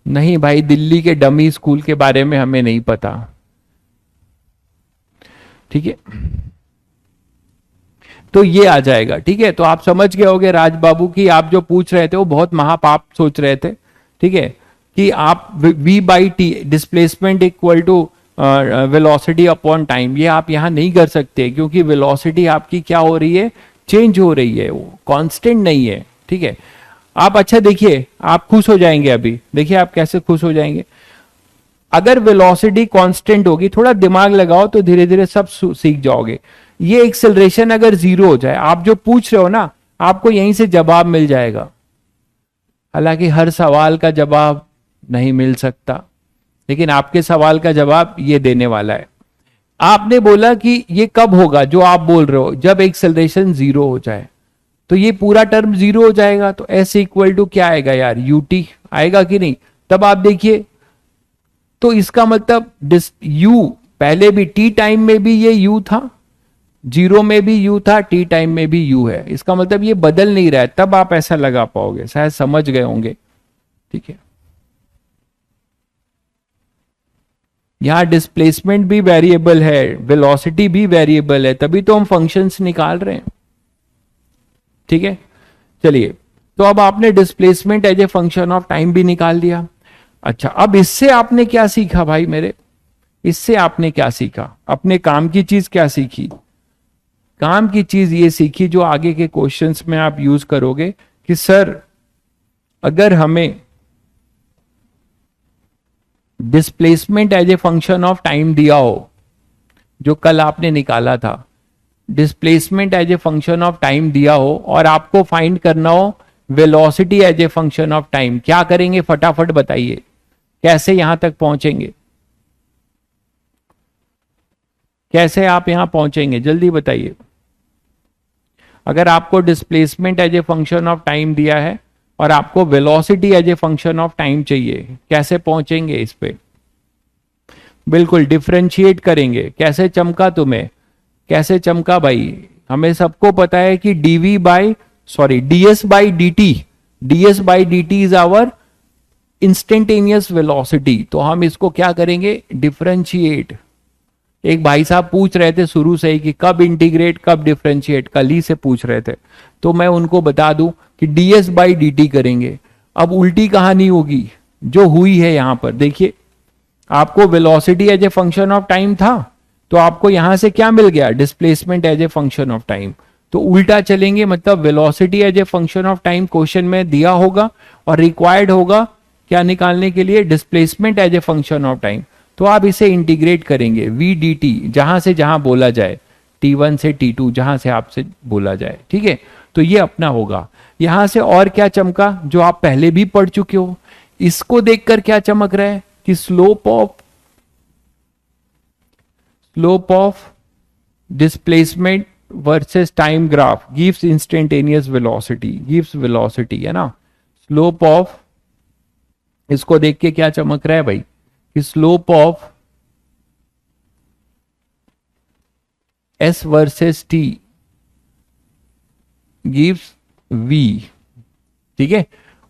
नहीं भाई, दिल्ली के डमी स्कूल के बारे में हमें नहीं पता, ठीक है? तो ये आ जाएगा, ठीक है? तो आप समझ गए होगे राज बाबू की आप जो पूछ रहे थे वो बहुत महापाप सोच रहे थे, ठीक है? कि आप v by T displacement equal to velocity upon time, ये आप यहां नहीं कर सकते, क्योंकि वेलोसिटी आपकी क्या हो रही है? चेंज हो रही है, वो कांस्टेंट नहीं है, ठीक है? आप अच्छा देखिए, आप खुश हो जाएंगे। अभी देखिए आप कैसे खुश हो जाएंगे। अगर वेलोसिटी कांस्टेंट होगी, थोड़ा दिमाग लगाओ तो धीरे धीरे सब सीख जाओगे। ये एक्सेलरेशन अगर 0 हो जाए, आप जो पूछ रहे हो ना, आपको यहीं से जवाब मिल जाएगा। हालांकि हर सवाल का जवाब नहीं मिल सकता, लेकिन आपके सवाल का जवाब ये देने वाला है। आपने बोला कि ये कब होगा, जो आप बोल रहे हो जब एक्सेलरेशन जीरो हो जाए, तो ये पूरा टर्म जीरो हो जाएगा, तो एस इक्वल टू क्या आएगा यार, यूटी आएगा कि नहीं। तब आप देखिए, तो इसका मतलब यू पहले भी टी टाइम में भी ये यू था, जीरो में भी यू था, टी टाइम में भी यू है, इसका मतलब ये बदल नहीं रहा है, तब आप ऐसा लगा पाओगे, शायद समझ गए होंगे। ठीक है, यहां डिस्प्लेसमेंट भी वेरिएबल है, वेलोसिटी भी वेरिएबल है, तभी तो हम फंक्शंस निकाल रहे हैं। ठीक है, चलिए, तो अब आपने displacement as a function of time भी निकाल दिया। अच्छा, अब इससे आपने क्या सीखा भाई मेरे, इससे आपने क्या सीखा, अपने काम की चीज क्या सीखी। काम की चीज ये सीखी जो आगे के क्वेश्चंस में आप यूज करोगे कि सर अगर हमें displacement as a function of time दिया हो, जो कल आपने निकाला था, displacement as a function of time दिया हो और आपको फाइंड करना हो velocity as a function of time, क्या करेंगे फटाफट बताइए, कैसे यहां तक पहुंचेंगे, कैसे आप यहां पहुंचेंगे, जल्दी बताइए। अगर आपको displacement as a function of time दिया है और आपको velocity as a function of time चाहिए, कैसे पहुंचेंगे इस पे। बिल्कुल डिफरेंशिएट करेंगे, कैसे चमका तुम्हें, कैसे चमका भाई, हमें सबको पता है कि DV by sorry DS by D T is our instantaneous velocity, तो हम इसको क्या करेंगे, डिफरेंशिएट। एक भाई साहब पूछ रहे थे शुरू से ही कि कब इंटीग्रेट कब डिफरेंशिएट, कल ही से पूछ रहे थे, तो मैं उनको बता दूं कि डीएस बाई डी करेंगे। अब उल्टी कहानी होगी जो हुई है यहां पर, देखिए आपको velocity as a function of time था, तो आपको यहां से क्या मिल गया, displacement as a function of time, तो उल्टा चलेंगे, मतलब velocity as a function of time question में दिया होगा और रिक्वायर्ड होगा क्या निकालने के लिए, displacement as a function of time, तो आप इसे इंटीग्रेट करेंगे वी डी टी, जहां से जहां बोला जाए, T1 से T2 जहां से आपसे बोला जाए। ठीक है, तो ये अपना होगा। यहां से और क्या चमका जो आप पहले भी पढ़ चुके हो, इसको देखकर क्या चमक रहा है कि slope of displacement versus time graph gives instantaneous velocity, gives velocity, है ना। स्लोप ऑफ, इसको देख के क्या चमक रहा है भाई कि slope of S versus T gives V. ठीक है,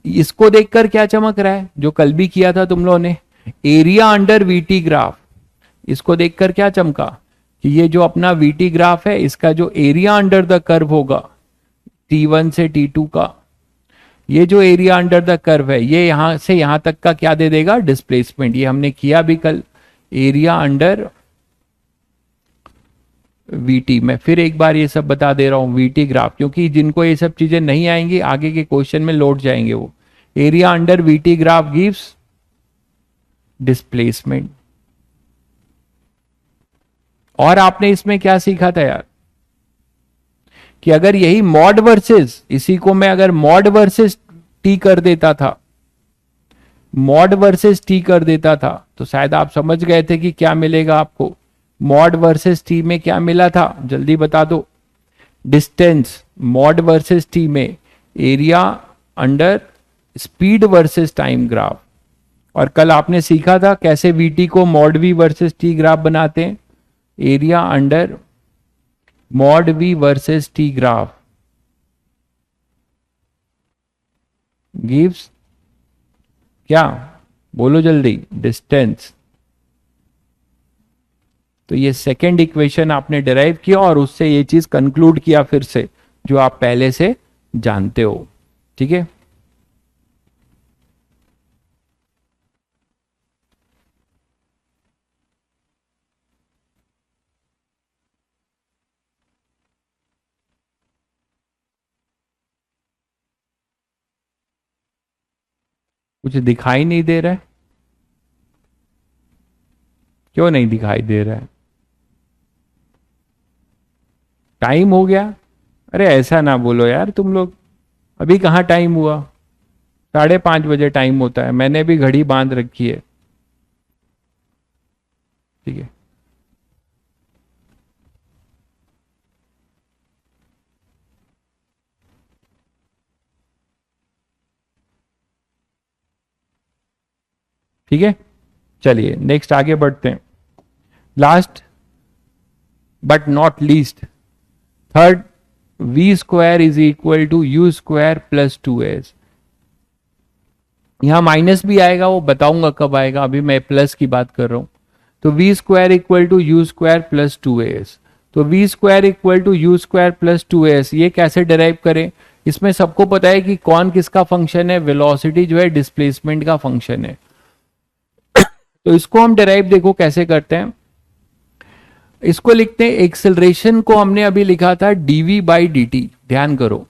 इसको देखकर क्या चमक रहा है, जो कल भी किया था तुम लोगों ने, एरिया अंडर वीटी ग्राफ, इसको देखकर क्या चमका कि ये जो अपना वीटी ग्राफ है, इसका जो एरिया अंडर द कर्व होगा T1 से T2 का, ये जो एरिया अंडर द कर्व है, ये यहां से यहां तक का क्या दे देगा, डिस्प्लेसमेंट। ये हमने किया भी कल, एरिया अंडर वीटी। मैं फिर एक बार ये सब बता दे रहा हूं, वीटी ग्राफ, क्योंकि जिनको ये सब चीजें नहीं आएंगी आगे के क्वेश्चन में लौट जाएंगे वो। Area under VT graph gives displacement. और आपने इसमें क्या सीखा था यार, कि अगर यही मॉड वर्सेस, इसी को मैं अगर मॉड वर्सेस टी कर देता था, मॉड वर्सेस टी कर देता था, तो शायद आप समझ गए थे कि क्या मिलेगा आपको। मॉड वर्सेस टी में क्या मिला था, जल्दी बता दो। डिस्टेंस मॉड वर्सेस टी में, area under speed versus time graph. और कल आपने सीखा था कैसे वीटी को mod V versus T graph बनाते हैं, area under mod V versus T graph gives क्या, बोलो जल्दी, डिस्टेंस। तो ये सेकेंड इक्वेशन आपने डिराइव किया और उससे ये चीज कंक्लूड किया फिर से, जो आप पहले से जानते हो। ठीक है, कुछ दिखाई नहीं दे रहा है, क्यों नहीं दिखाई दे रहा है, टाइम हो गया। अरे ऐसा ना बोलो यार तुम लोग, अभी कहाँ टाइम हुआ, 5:30 टाइम होता है, मैंने भी घड़ी बांध रखी है। ठीक है, ठीक है, चलिए नेक्स्ट आगे बढ़ते हैं। Last but not least, third, V square is equal to U square plus 2s। यहां माइनस भी आएगा, वो बताऊंगा कब आएगा, अभी मैं प्लस की बात कर रहा हूं। तो V square equal to U square plus 2as। तो V square equal to U square plus 2as, ये कैसे डिराइव करें? इसमें सबको पता है कि कौन किसका फंक्शन है, वेलोसिटी जो है डिस्प्लेसमेंट का फंक्शन है। तो इसको हम डिराइव देखो कैसे करते हैं। इसको लिखते हैं, एक्सेलरेशन को हमने अभी लिखा था dv बाई dt, ध्यान करो।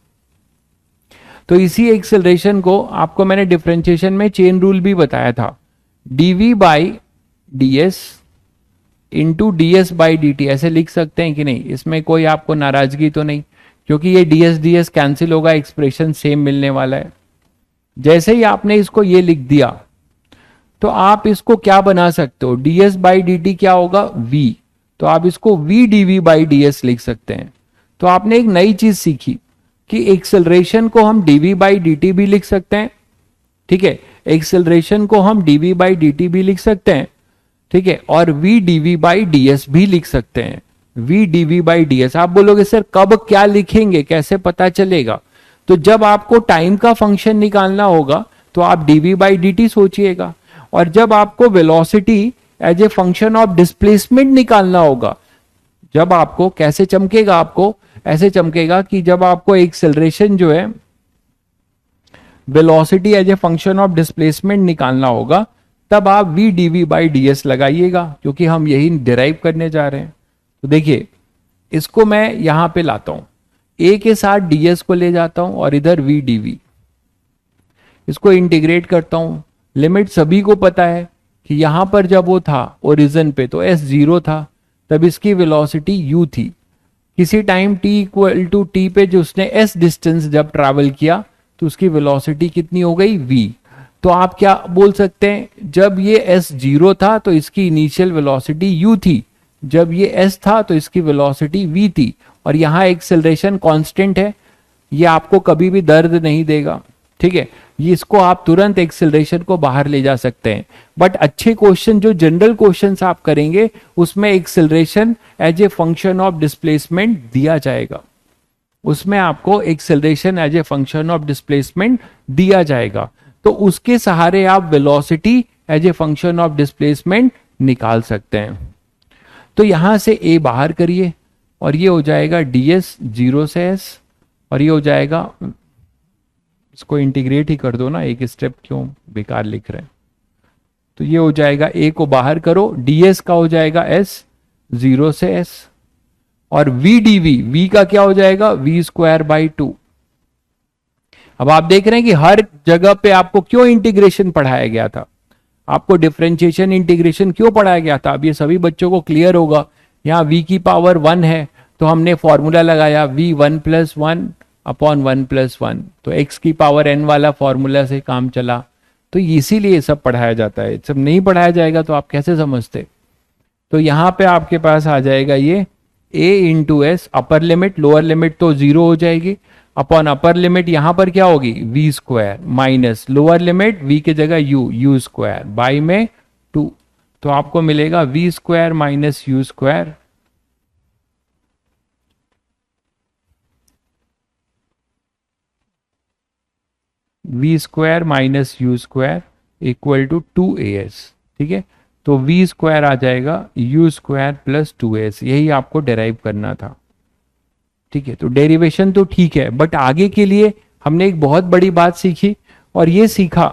तो इसी एक्सेलरेशन को आपको मैंने डिफरेंशिएशन में चेन रूल भी बताया था, dv by ds into ds by dt, ऐसे लिख सकते हैं कि नहीं? इसमें कोई आपको नाराजगी तो नहीं, क्योंकि ये ds कैंसिल होगा, एक्सप्रेशन सेम मिलने वाला है। जैसे ही आपने इसको ये लिख दिया तो आप इसको क्या बना सकते हो, ds बाई dt क्या होगा, v, तो आप इसको v dv बाई ds लिख सकते हैं। तो आपने एक नई चीज सीखी कि एक्सेलरेशन को हम dv बाई dt भी लिख सकते हैं, ठीक है, एक्सेलरेशन को हम dv बाई dt भी लिख सकते हैं, ठीक है, और v dv बाई ds भी लिख सकते हैं, v dv बाई ds। आप बोलोगे सर कब क्या लिखेंगे, कैसे पता चलेगा? तो जब आपको टाइम का फंक्शन निकालना होगा तो आप dv बाई dt सोचिएगा, और जब आपको velocity as a function of displacement निकालना होगा, जब आपको कैसे चमकेगा, आपको ऐसे चमकेगा कि जब आपको एक्सेलरेशन जो है velocity as a function of displacement निकालना होगा, तब आप v dv बाई ds लगाइएगा, क्योंकि हम यही डिराइव करने जा रहे हैं। तो देखिए इसको मैं यहां पे लाता हूं, a के साथ ds को ले जाता हूं और इधर v dv, इसको इंटीग्रेट करता हूं। लिमिट सभी को पता है कि यहां पर जब वो था ओरिजिन पे तो s 0 था, तब इसकी वेलोसिटी u थी। किसी time t equal to t पे जो उसने s डिस्टेंस जब ट्रैवल किया तो उसकी वेलोसिटी कितनी हो गई, v। तो आप क्या बोल सकते हैं, जब ये s 0 था तो इसकी इनिशियल वेलोसिटी u थी, जब ये s था तो इसकी वेलोसिटी v थी, और यहां एक्सेलरेशन कांस्टेंट है, ये आपको कभी भी दर्द नहीं देगा, ठीक है। ये इसको आप तुरंत एक्सेलरेशन को बाहर ले जा सकते हैं। बट अच्छे क्वेश्चन जो जनरल क्वेश्चंस आप करेंगे उसमें acceleration as a function of displacement दिया जाएगा, उसमें आपको acceleration as a function of displacement दिया जाएगा। तो उसके सहारे आप velocity as a function of displacement निकाल सकते हैं। तो यहां से a बाहर करिए और ये हो जाएगा ds 0 से s, और ये हो जाएगा, इसको इंटीग्रेट ही कर दो ना, एक स्टेप क्यों बेकार लिख रहे हैं। तो ये हो जाएगा, a को बाहर करो, ds का हो जाएगा s 0 से s, और v dv, v का क्या हो जाएगा, v स्क्वायर बाई 2। अब आप देख रहे हैं कि हर जगह पे आपको क्यों इंटीग्रेशन पढ़ाया गया था, आपको डिफरेंशिएशन इंटीग्रेशन क्यों पढ़ाया गया था, अब ये सभी बच्चों को क्लियर होगा। यहाँ v की पावर 1 है तो हमने फॉर्मूला लगाया v 1 प्लस 1 अपॉन 1 प्लस 1, तो x की पावर n वाला फॉर्मूला से काम चला। तो इसीलिए ये सब पढ़ाया जाता है, सब नहीं पढ़ाया जाएगा तो आप कैसे समझते। तो यहाँ पे आपके पास आ जाएगा ये a into S, upper limit lower limit तो 0 हो जाएगी, अपॉन अपर लिमिट यहां पर क्या होगी, v square, minus lower limit v की जगह u स्क्वायर बाई में 2, तो आपको मिलेगा v square minus u square, v square minus u square equal to 2as, ठीक है। तो v स्क्वायर आ जाएगा u स्क्वायर प्लस 2as, यही आपको डेराइव करना था, ठीक है। तो डेरिवेशन तो ठीक है, बट आगे के लिए हमने एक बहुत बड़ी बात सीखी, और ये सीखा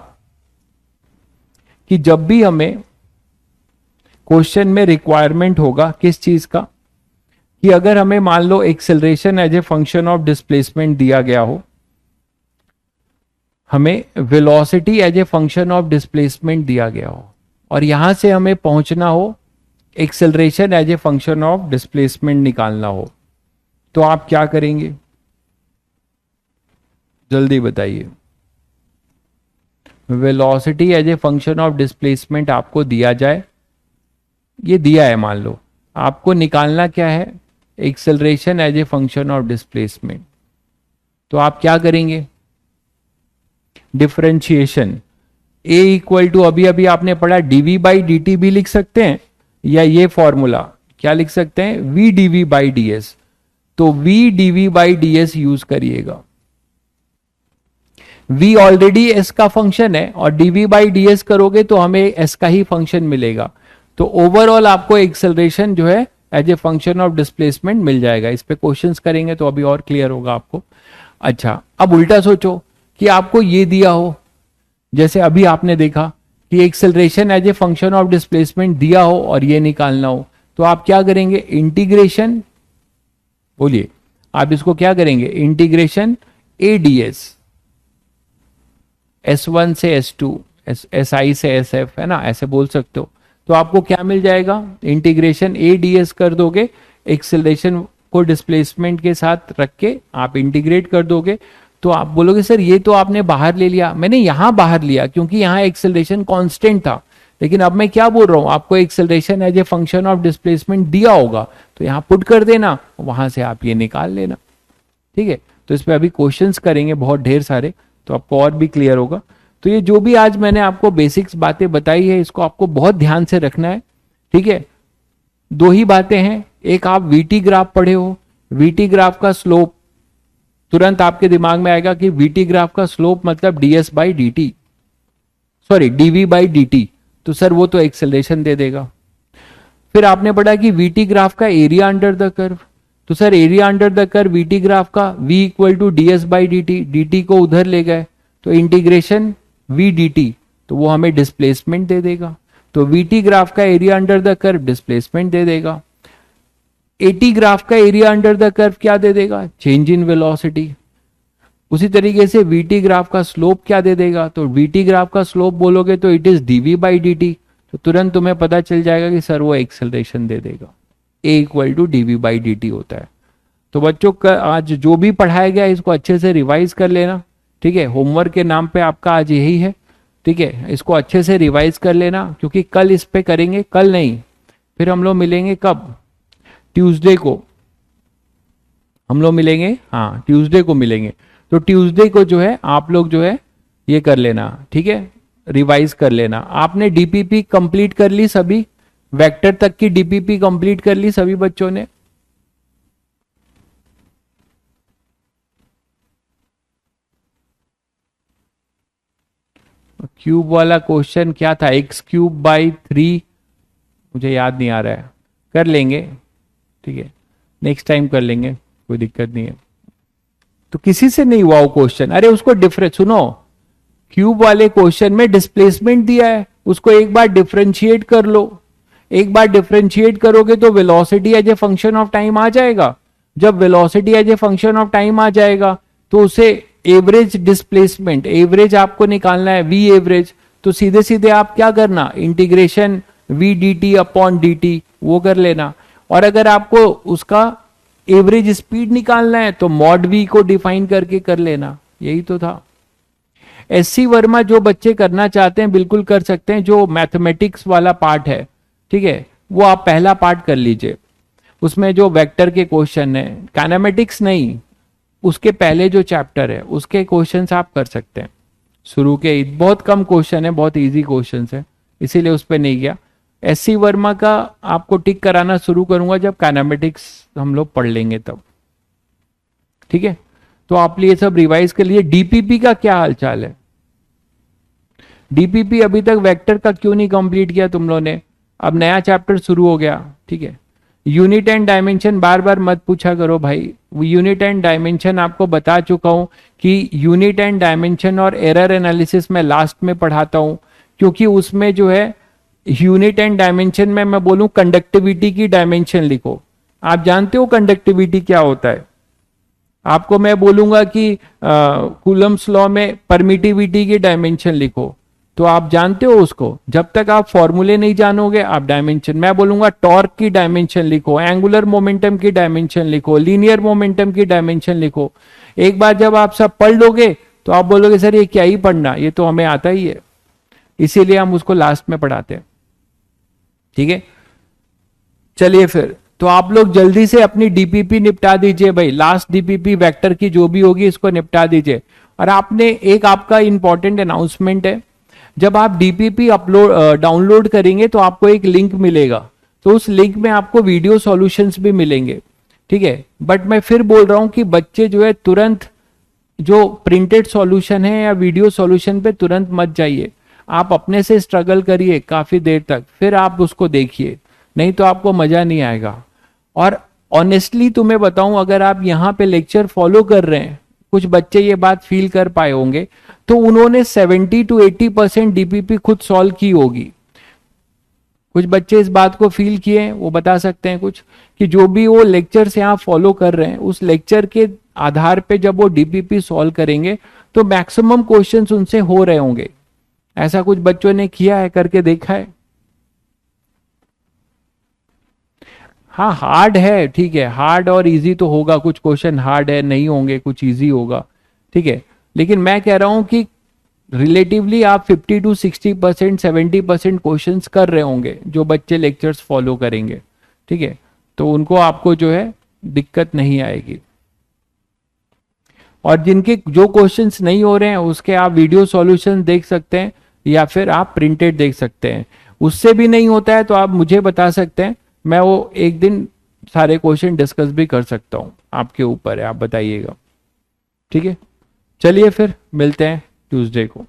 कि जब भी हमें क्वेश्चन में रिक्वायरमेंट होगा किस चीज का, कि अगर हमें मान लो acceleration as a function of displacement दिया गया हो, हमें velocity as a function of displacement दिया गया हो, और यहां से हमें पहुंचना हो acceleration as a function of displacement निकालना हो, तो आप क्या करेंगे, जल्दी बताइए। Velocity as a function of displacement आपको दिया जाए, ये दिया है मान लो, आपको निकालना क्या है, acceleration as a function of displacement. तो आप क्या करेंगे, डिफरेंशिएशन, ए इक्वल टू अभी अभी आपने पढ़ा डीवी बाई डी टी भी लिख सकते हैं, या ये फॉर्मूला क्या लिख सकते हैं, v dv by d s. तो v dv by d s use करिएगा। v ऑलरेडी s का फंक्शन है और dv बाई डी एस करोगे तो हमें s का ही फंक्शन मिलेगा। तो ओवरऑल आपको एक्सेलरेशन जो है as a function of displacement मिल जाएगा। इस पे क्वेश्चंस करेंगे तो अभी और क्लियर होगा आपको। अच्छा, अब उल्टा सोचो कि आपको ये दिया हो, जैसे अभी आपने देखा कि acceleration as a function of displacement दिया हो और ये निकालना हो, तो आप क्या करेंगे, इंटीग्रेशन, बोलिए आप इसको क्या करेंगे, integration A D S, S1 से S2, SI से SF, है ना, ऐसे बोल सकते हो। तो आपको क्या मिल जाएगा, इंटीग्रेशन ए डी एस कर दोगे, एक्सेलरेशन को डिस्प्लेसमेंट के साथ रख के आप इंटीग्रेट कर दोगे, तो आप बोलोगे सर ये तो आपने बाहर ले लिया। मैंने यहां बाहर लिया क्योंकि यहां एक्सेलरेशन कांस्टेंट था, लेकिन अब मैं क्या बोल रहा हूं, आपको acceleration as a function of displacement दिया होगा तो यहां पुट कर देना, वहां से आप ये निकाल लेना। ठीक है, तो इस पे अभी क्वेश्चंस करेंगे बहुत ढेर सारे, तो आपको और भी क्लियर होगा। तो ये जो भी आज मैंने आपको बेसिक्स बातें बताई है, इसको आपको बहुत ध्यान से रखना है। ठीक है, दो ही बातें हैं, एक आप वीटी ग्राफ पढ़े हो, वीटी ग्राफ का स्लोप तुरंत आपके दिमाग में आएगा कि वीटी ग्राफ का स्लोप मतलब ds by D T, sorry dv by D T, तो सर वो तो एक्सेलरेशन दे देगा। फिर आपने पढ़ा कि वीटी ग्राफ का एरिया अंडर द कर्व, तो sir area under the curve VT graph का v equal to ds by D T, D T को उधर ले गए तो इंटीग्रेशन v डी टी, तो वो हमें डिस्प्लेसमेंट दे देगा। तो वीटी ग्राफ का area under the curve displacement दे देगा। एटी ग्राफ का एरिया अंडर द कर्व क्या दे देगा, चेंज इन वेलोसिटी। उसी तरीके से वीटी ग्राफ का स्लोप क्या दे देगा, तो वीटी ग्राफ का स्लोप बोलोगे तो it is DV by D T, तो तुरंत तुम्हें पता चल जाएगा कि सर वो एक्सेलरेशन दे देगा, a equal to dv by D t होता है। तो बच्चों का आज जो भी पढ़ाया गया इसको अच्छे से रिवाइज कर लेना। ठीक है, होमवर्क के नाम पे आपका आज यही है। ठीक है, इसको अच्छे से रिवाइज कर लेना क्योंकि कल इस पे करेंगे, कल नहीं, फिर हम लोग मिलेंगे कब, ट्यूसडे को हम लोग मिलेंगे, हाँ ट्यूसडे को मिलेंगे। तो ट्यूसडे को जो है आप लोग जो है ये कर लेना, ठीक है, रिवाइज कर लेना। आपने डीपीपी कंप्लीट कर ली सभी, वेक्टर तक की डीपीपी कंप्लीट कर ली सभी बच्चों ने। क्यूब वाला क्वेश्चन क्या था, एक्स क्यूब बाई 3, मुझे याद नहीं आ रहा है, कर लेंगे, ठीक है नेक्स्ट टाइम कर लेंगे, कोई दिक्कत नहीं है। तो किसी से नहीं हुआ वो क्वेश्चन, अरे उसको डिफरेंस सुनो, क्यूब वाले क्वेश्चन में डिस्प्लेसमेंट दिया है, उसको एक बार डिफरेंशिएट कर लो। एक बार डिफरेंशिएट करोगे तो velocity as a function of time आ जाएगा। जब velocity as a function of time आ जाएगा तो उसे एवरेज डिस्प्लेसमेंट, एवरेज आपको निकालना है, वी एवरेज, तो सीधे सीधे आप क्या करना, integration V D T upon D T वो कर लेना। और अगर आपको उसका एवरेज स्पीड निकालना है तो मॉड वी को डिफाइन करके कर लेना, यही तो था। एससी वर्मा जो बच्चे करना चाहते हैं बिल्कुल कर सकते हैं, जो मैथमेटिक्स वाला पार्ट है, ठीक है, वो आप पहला पार्ट कर लीजिए, उसमें जो वेक्टर के क्वेश्चन है, काइनेमेटिक्स नहीं, उसके पहले जो चैप्टर है उसके क्वेश्चंस आप कर सकते हैं। शुरू के बहुत कम क्वेश्चन है, बहुत इजी क्वेश्चंस है, इसीलिए उस पर नहीं गया। एससी वर्मा का आपको टिक कराना शुरू करूंगा जब काइनेमेटिक्स हम लोग पढ़ लेंगे तब, ठीक है। तो आप ये सब रिवाइज कर लिए। डीपीपी का क्या हालचाल है, डीपीपी अभी तक वेक्टर का क्यों नहीं कंप्लीट किया तुम लोगों ने, अब नया चैप्टर शुरू हो गया, ठीक है। यूनिट एंड डायमेंशन बार बार मत पूछा करो भाई, यूनिट एंड डायमेंशन आपको बता चुका हूं कि यूनिट एंड डायमेंशन और एरर एनालिसिस में लास्ट में पढ़ाता हूं, क्योंकि उसमें जो है यूनिट एंड डायमेंशन में मैं बोलूं कंडक्टिविटी की डायमेंशन लिखो। आप जानते हो कंडक्टिविटी क्या होता है, आपको मैं बोलूंगा कि कूलम्स लॉ में परमिटिविटी की डायमेंशन लिखो, तो आप जानते हो उसको। जब तक आप फॉर्मूले नहीं जानोगे आप डायमेंशन, मैं बोलूंगा टॉर्क की डायमेंशन लिखो, एंगुलर मोमेंटम की डायमेंशन लिखो, लीनियर मोमेंटम की डायमेंशन लिखो। एक बार जब आप सब पढ़ लोगे तो आप बोलोगे सर ये क्या ही पढ़ना, ये तो हमें आता ही है, इसीलिए हम उसको लास्ट में पढ़ाते हैं, ठीक है। चलिए फिर तो आप लोग जल्दी से अपनी डीपीपी निपटा दीजिए भाई, लास्ट डीपीपी वेक्टर की जो भी होगी इसको निपटा दीजिए। और आपने एक आपका इंपॉर्टेंट अनाउंसमेंट है, जब आप डीपीपी अपलोड डाउनलोड करेंगे तो आपको एक लिंक मिलेगा, तो उस लिंक में आपको वीडियो सॉल्यूशंस भी मिलेंगे, ठीक है। बट मैं फिर बोल रहा हूं कि बच्चे जो है तुरंत जो प्रिंटेड सॉल्यूशन है या वीडियो सॉल्यूशन पे तुरंत मत जाइए, आप अपने से स्ट्रगल करिए काफी देर तक, फिर आप उसको देखिए, नहीं तो आपको मजा नहीं आएगा। और ऑनेस्टली तुम्हें बताऊं, अगर आप यहाँ पे लेक्चर फॉलो कर रहे हैं, कुछ बच्चे ये बात फील कर पाए होंगे, तो उन्होंने 70 to 80% डीपीपी खुद सॉल्व की होगी। कुछ बच्चे इस बात को फील किए हैं, वो बता सकते हैं कुछ, कि जो भी वो लेक्चर्स यहाँ फॉलो कर रहे हैं उस लेक्चर के आधार पे जब वो डीपीपी सॉल्व करेंगे तो मैक्सिमम क्वेश्चंस उनसे हो रहे होंगे। ऐसा कुछ बच्चों ने किया है, करके देखा है? हाँ हार्ड है, ठीक है, हार्ड और इजी तो होगा, कुछ क्वेश्चन हार्ड है नहीं होंगे, कुछ इजी होगा, ठीक है। लेकिन मैं कह रहा हूं कि रिलेटिवली आप 50 to 60%, 70% क्वेश्चंस कर रहे होंगे जो बच्चे लेक्चर्स फॉलो करेंगे, ठीक है। तो उनको आपको जो है दिक्कत नहीं आएगी। और जिनके जो क्वेश्चंस नहीं हो रहे हैं उसके आप वीडियो सॉल्यूशन देख सकते हैं या फिर आप प्रिंटेड देख सकते हैं। उससे भी नहीं होता है तो आप मुझे बता सकते हैं, मैं वो एक दिन सारे क्वेश्चन डिस्कस भी कर सकता हूँ, आपके ऊपर है, आप बताइएगा, ठीक है। चलिए फिर मिलते हैं ट्यूसडे को।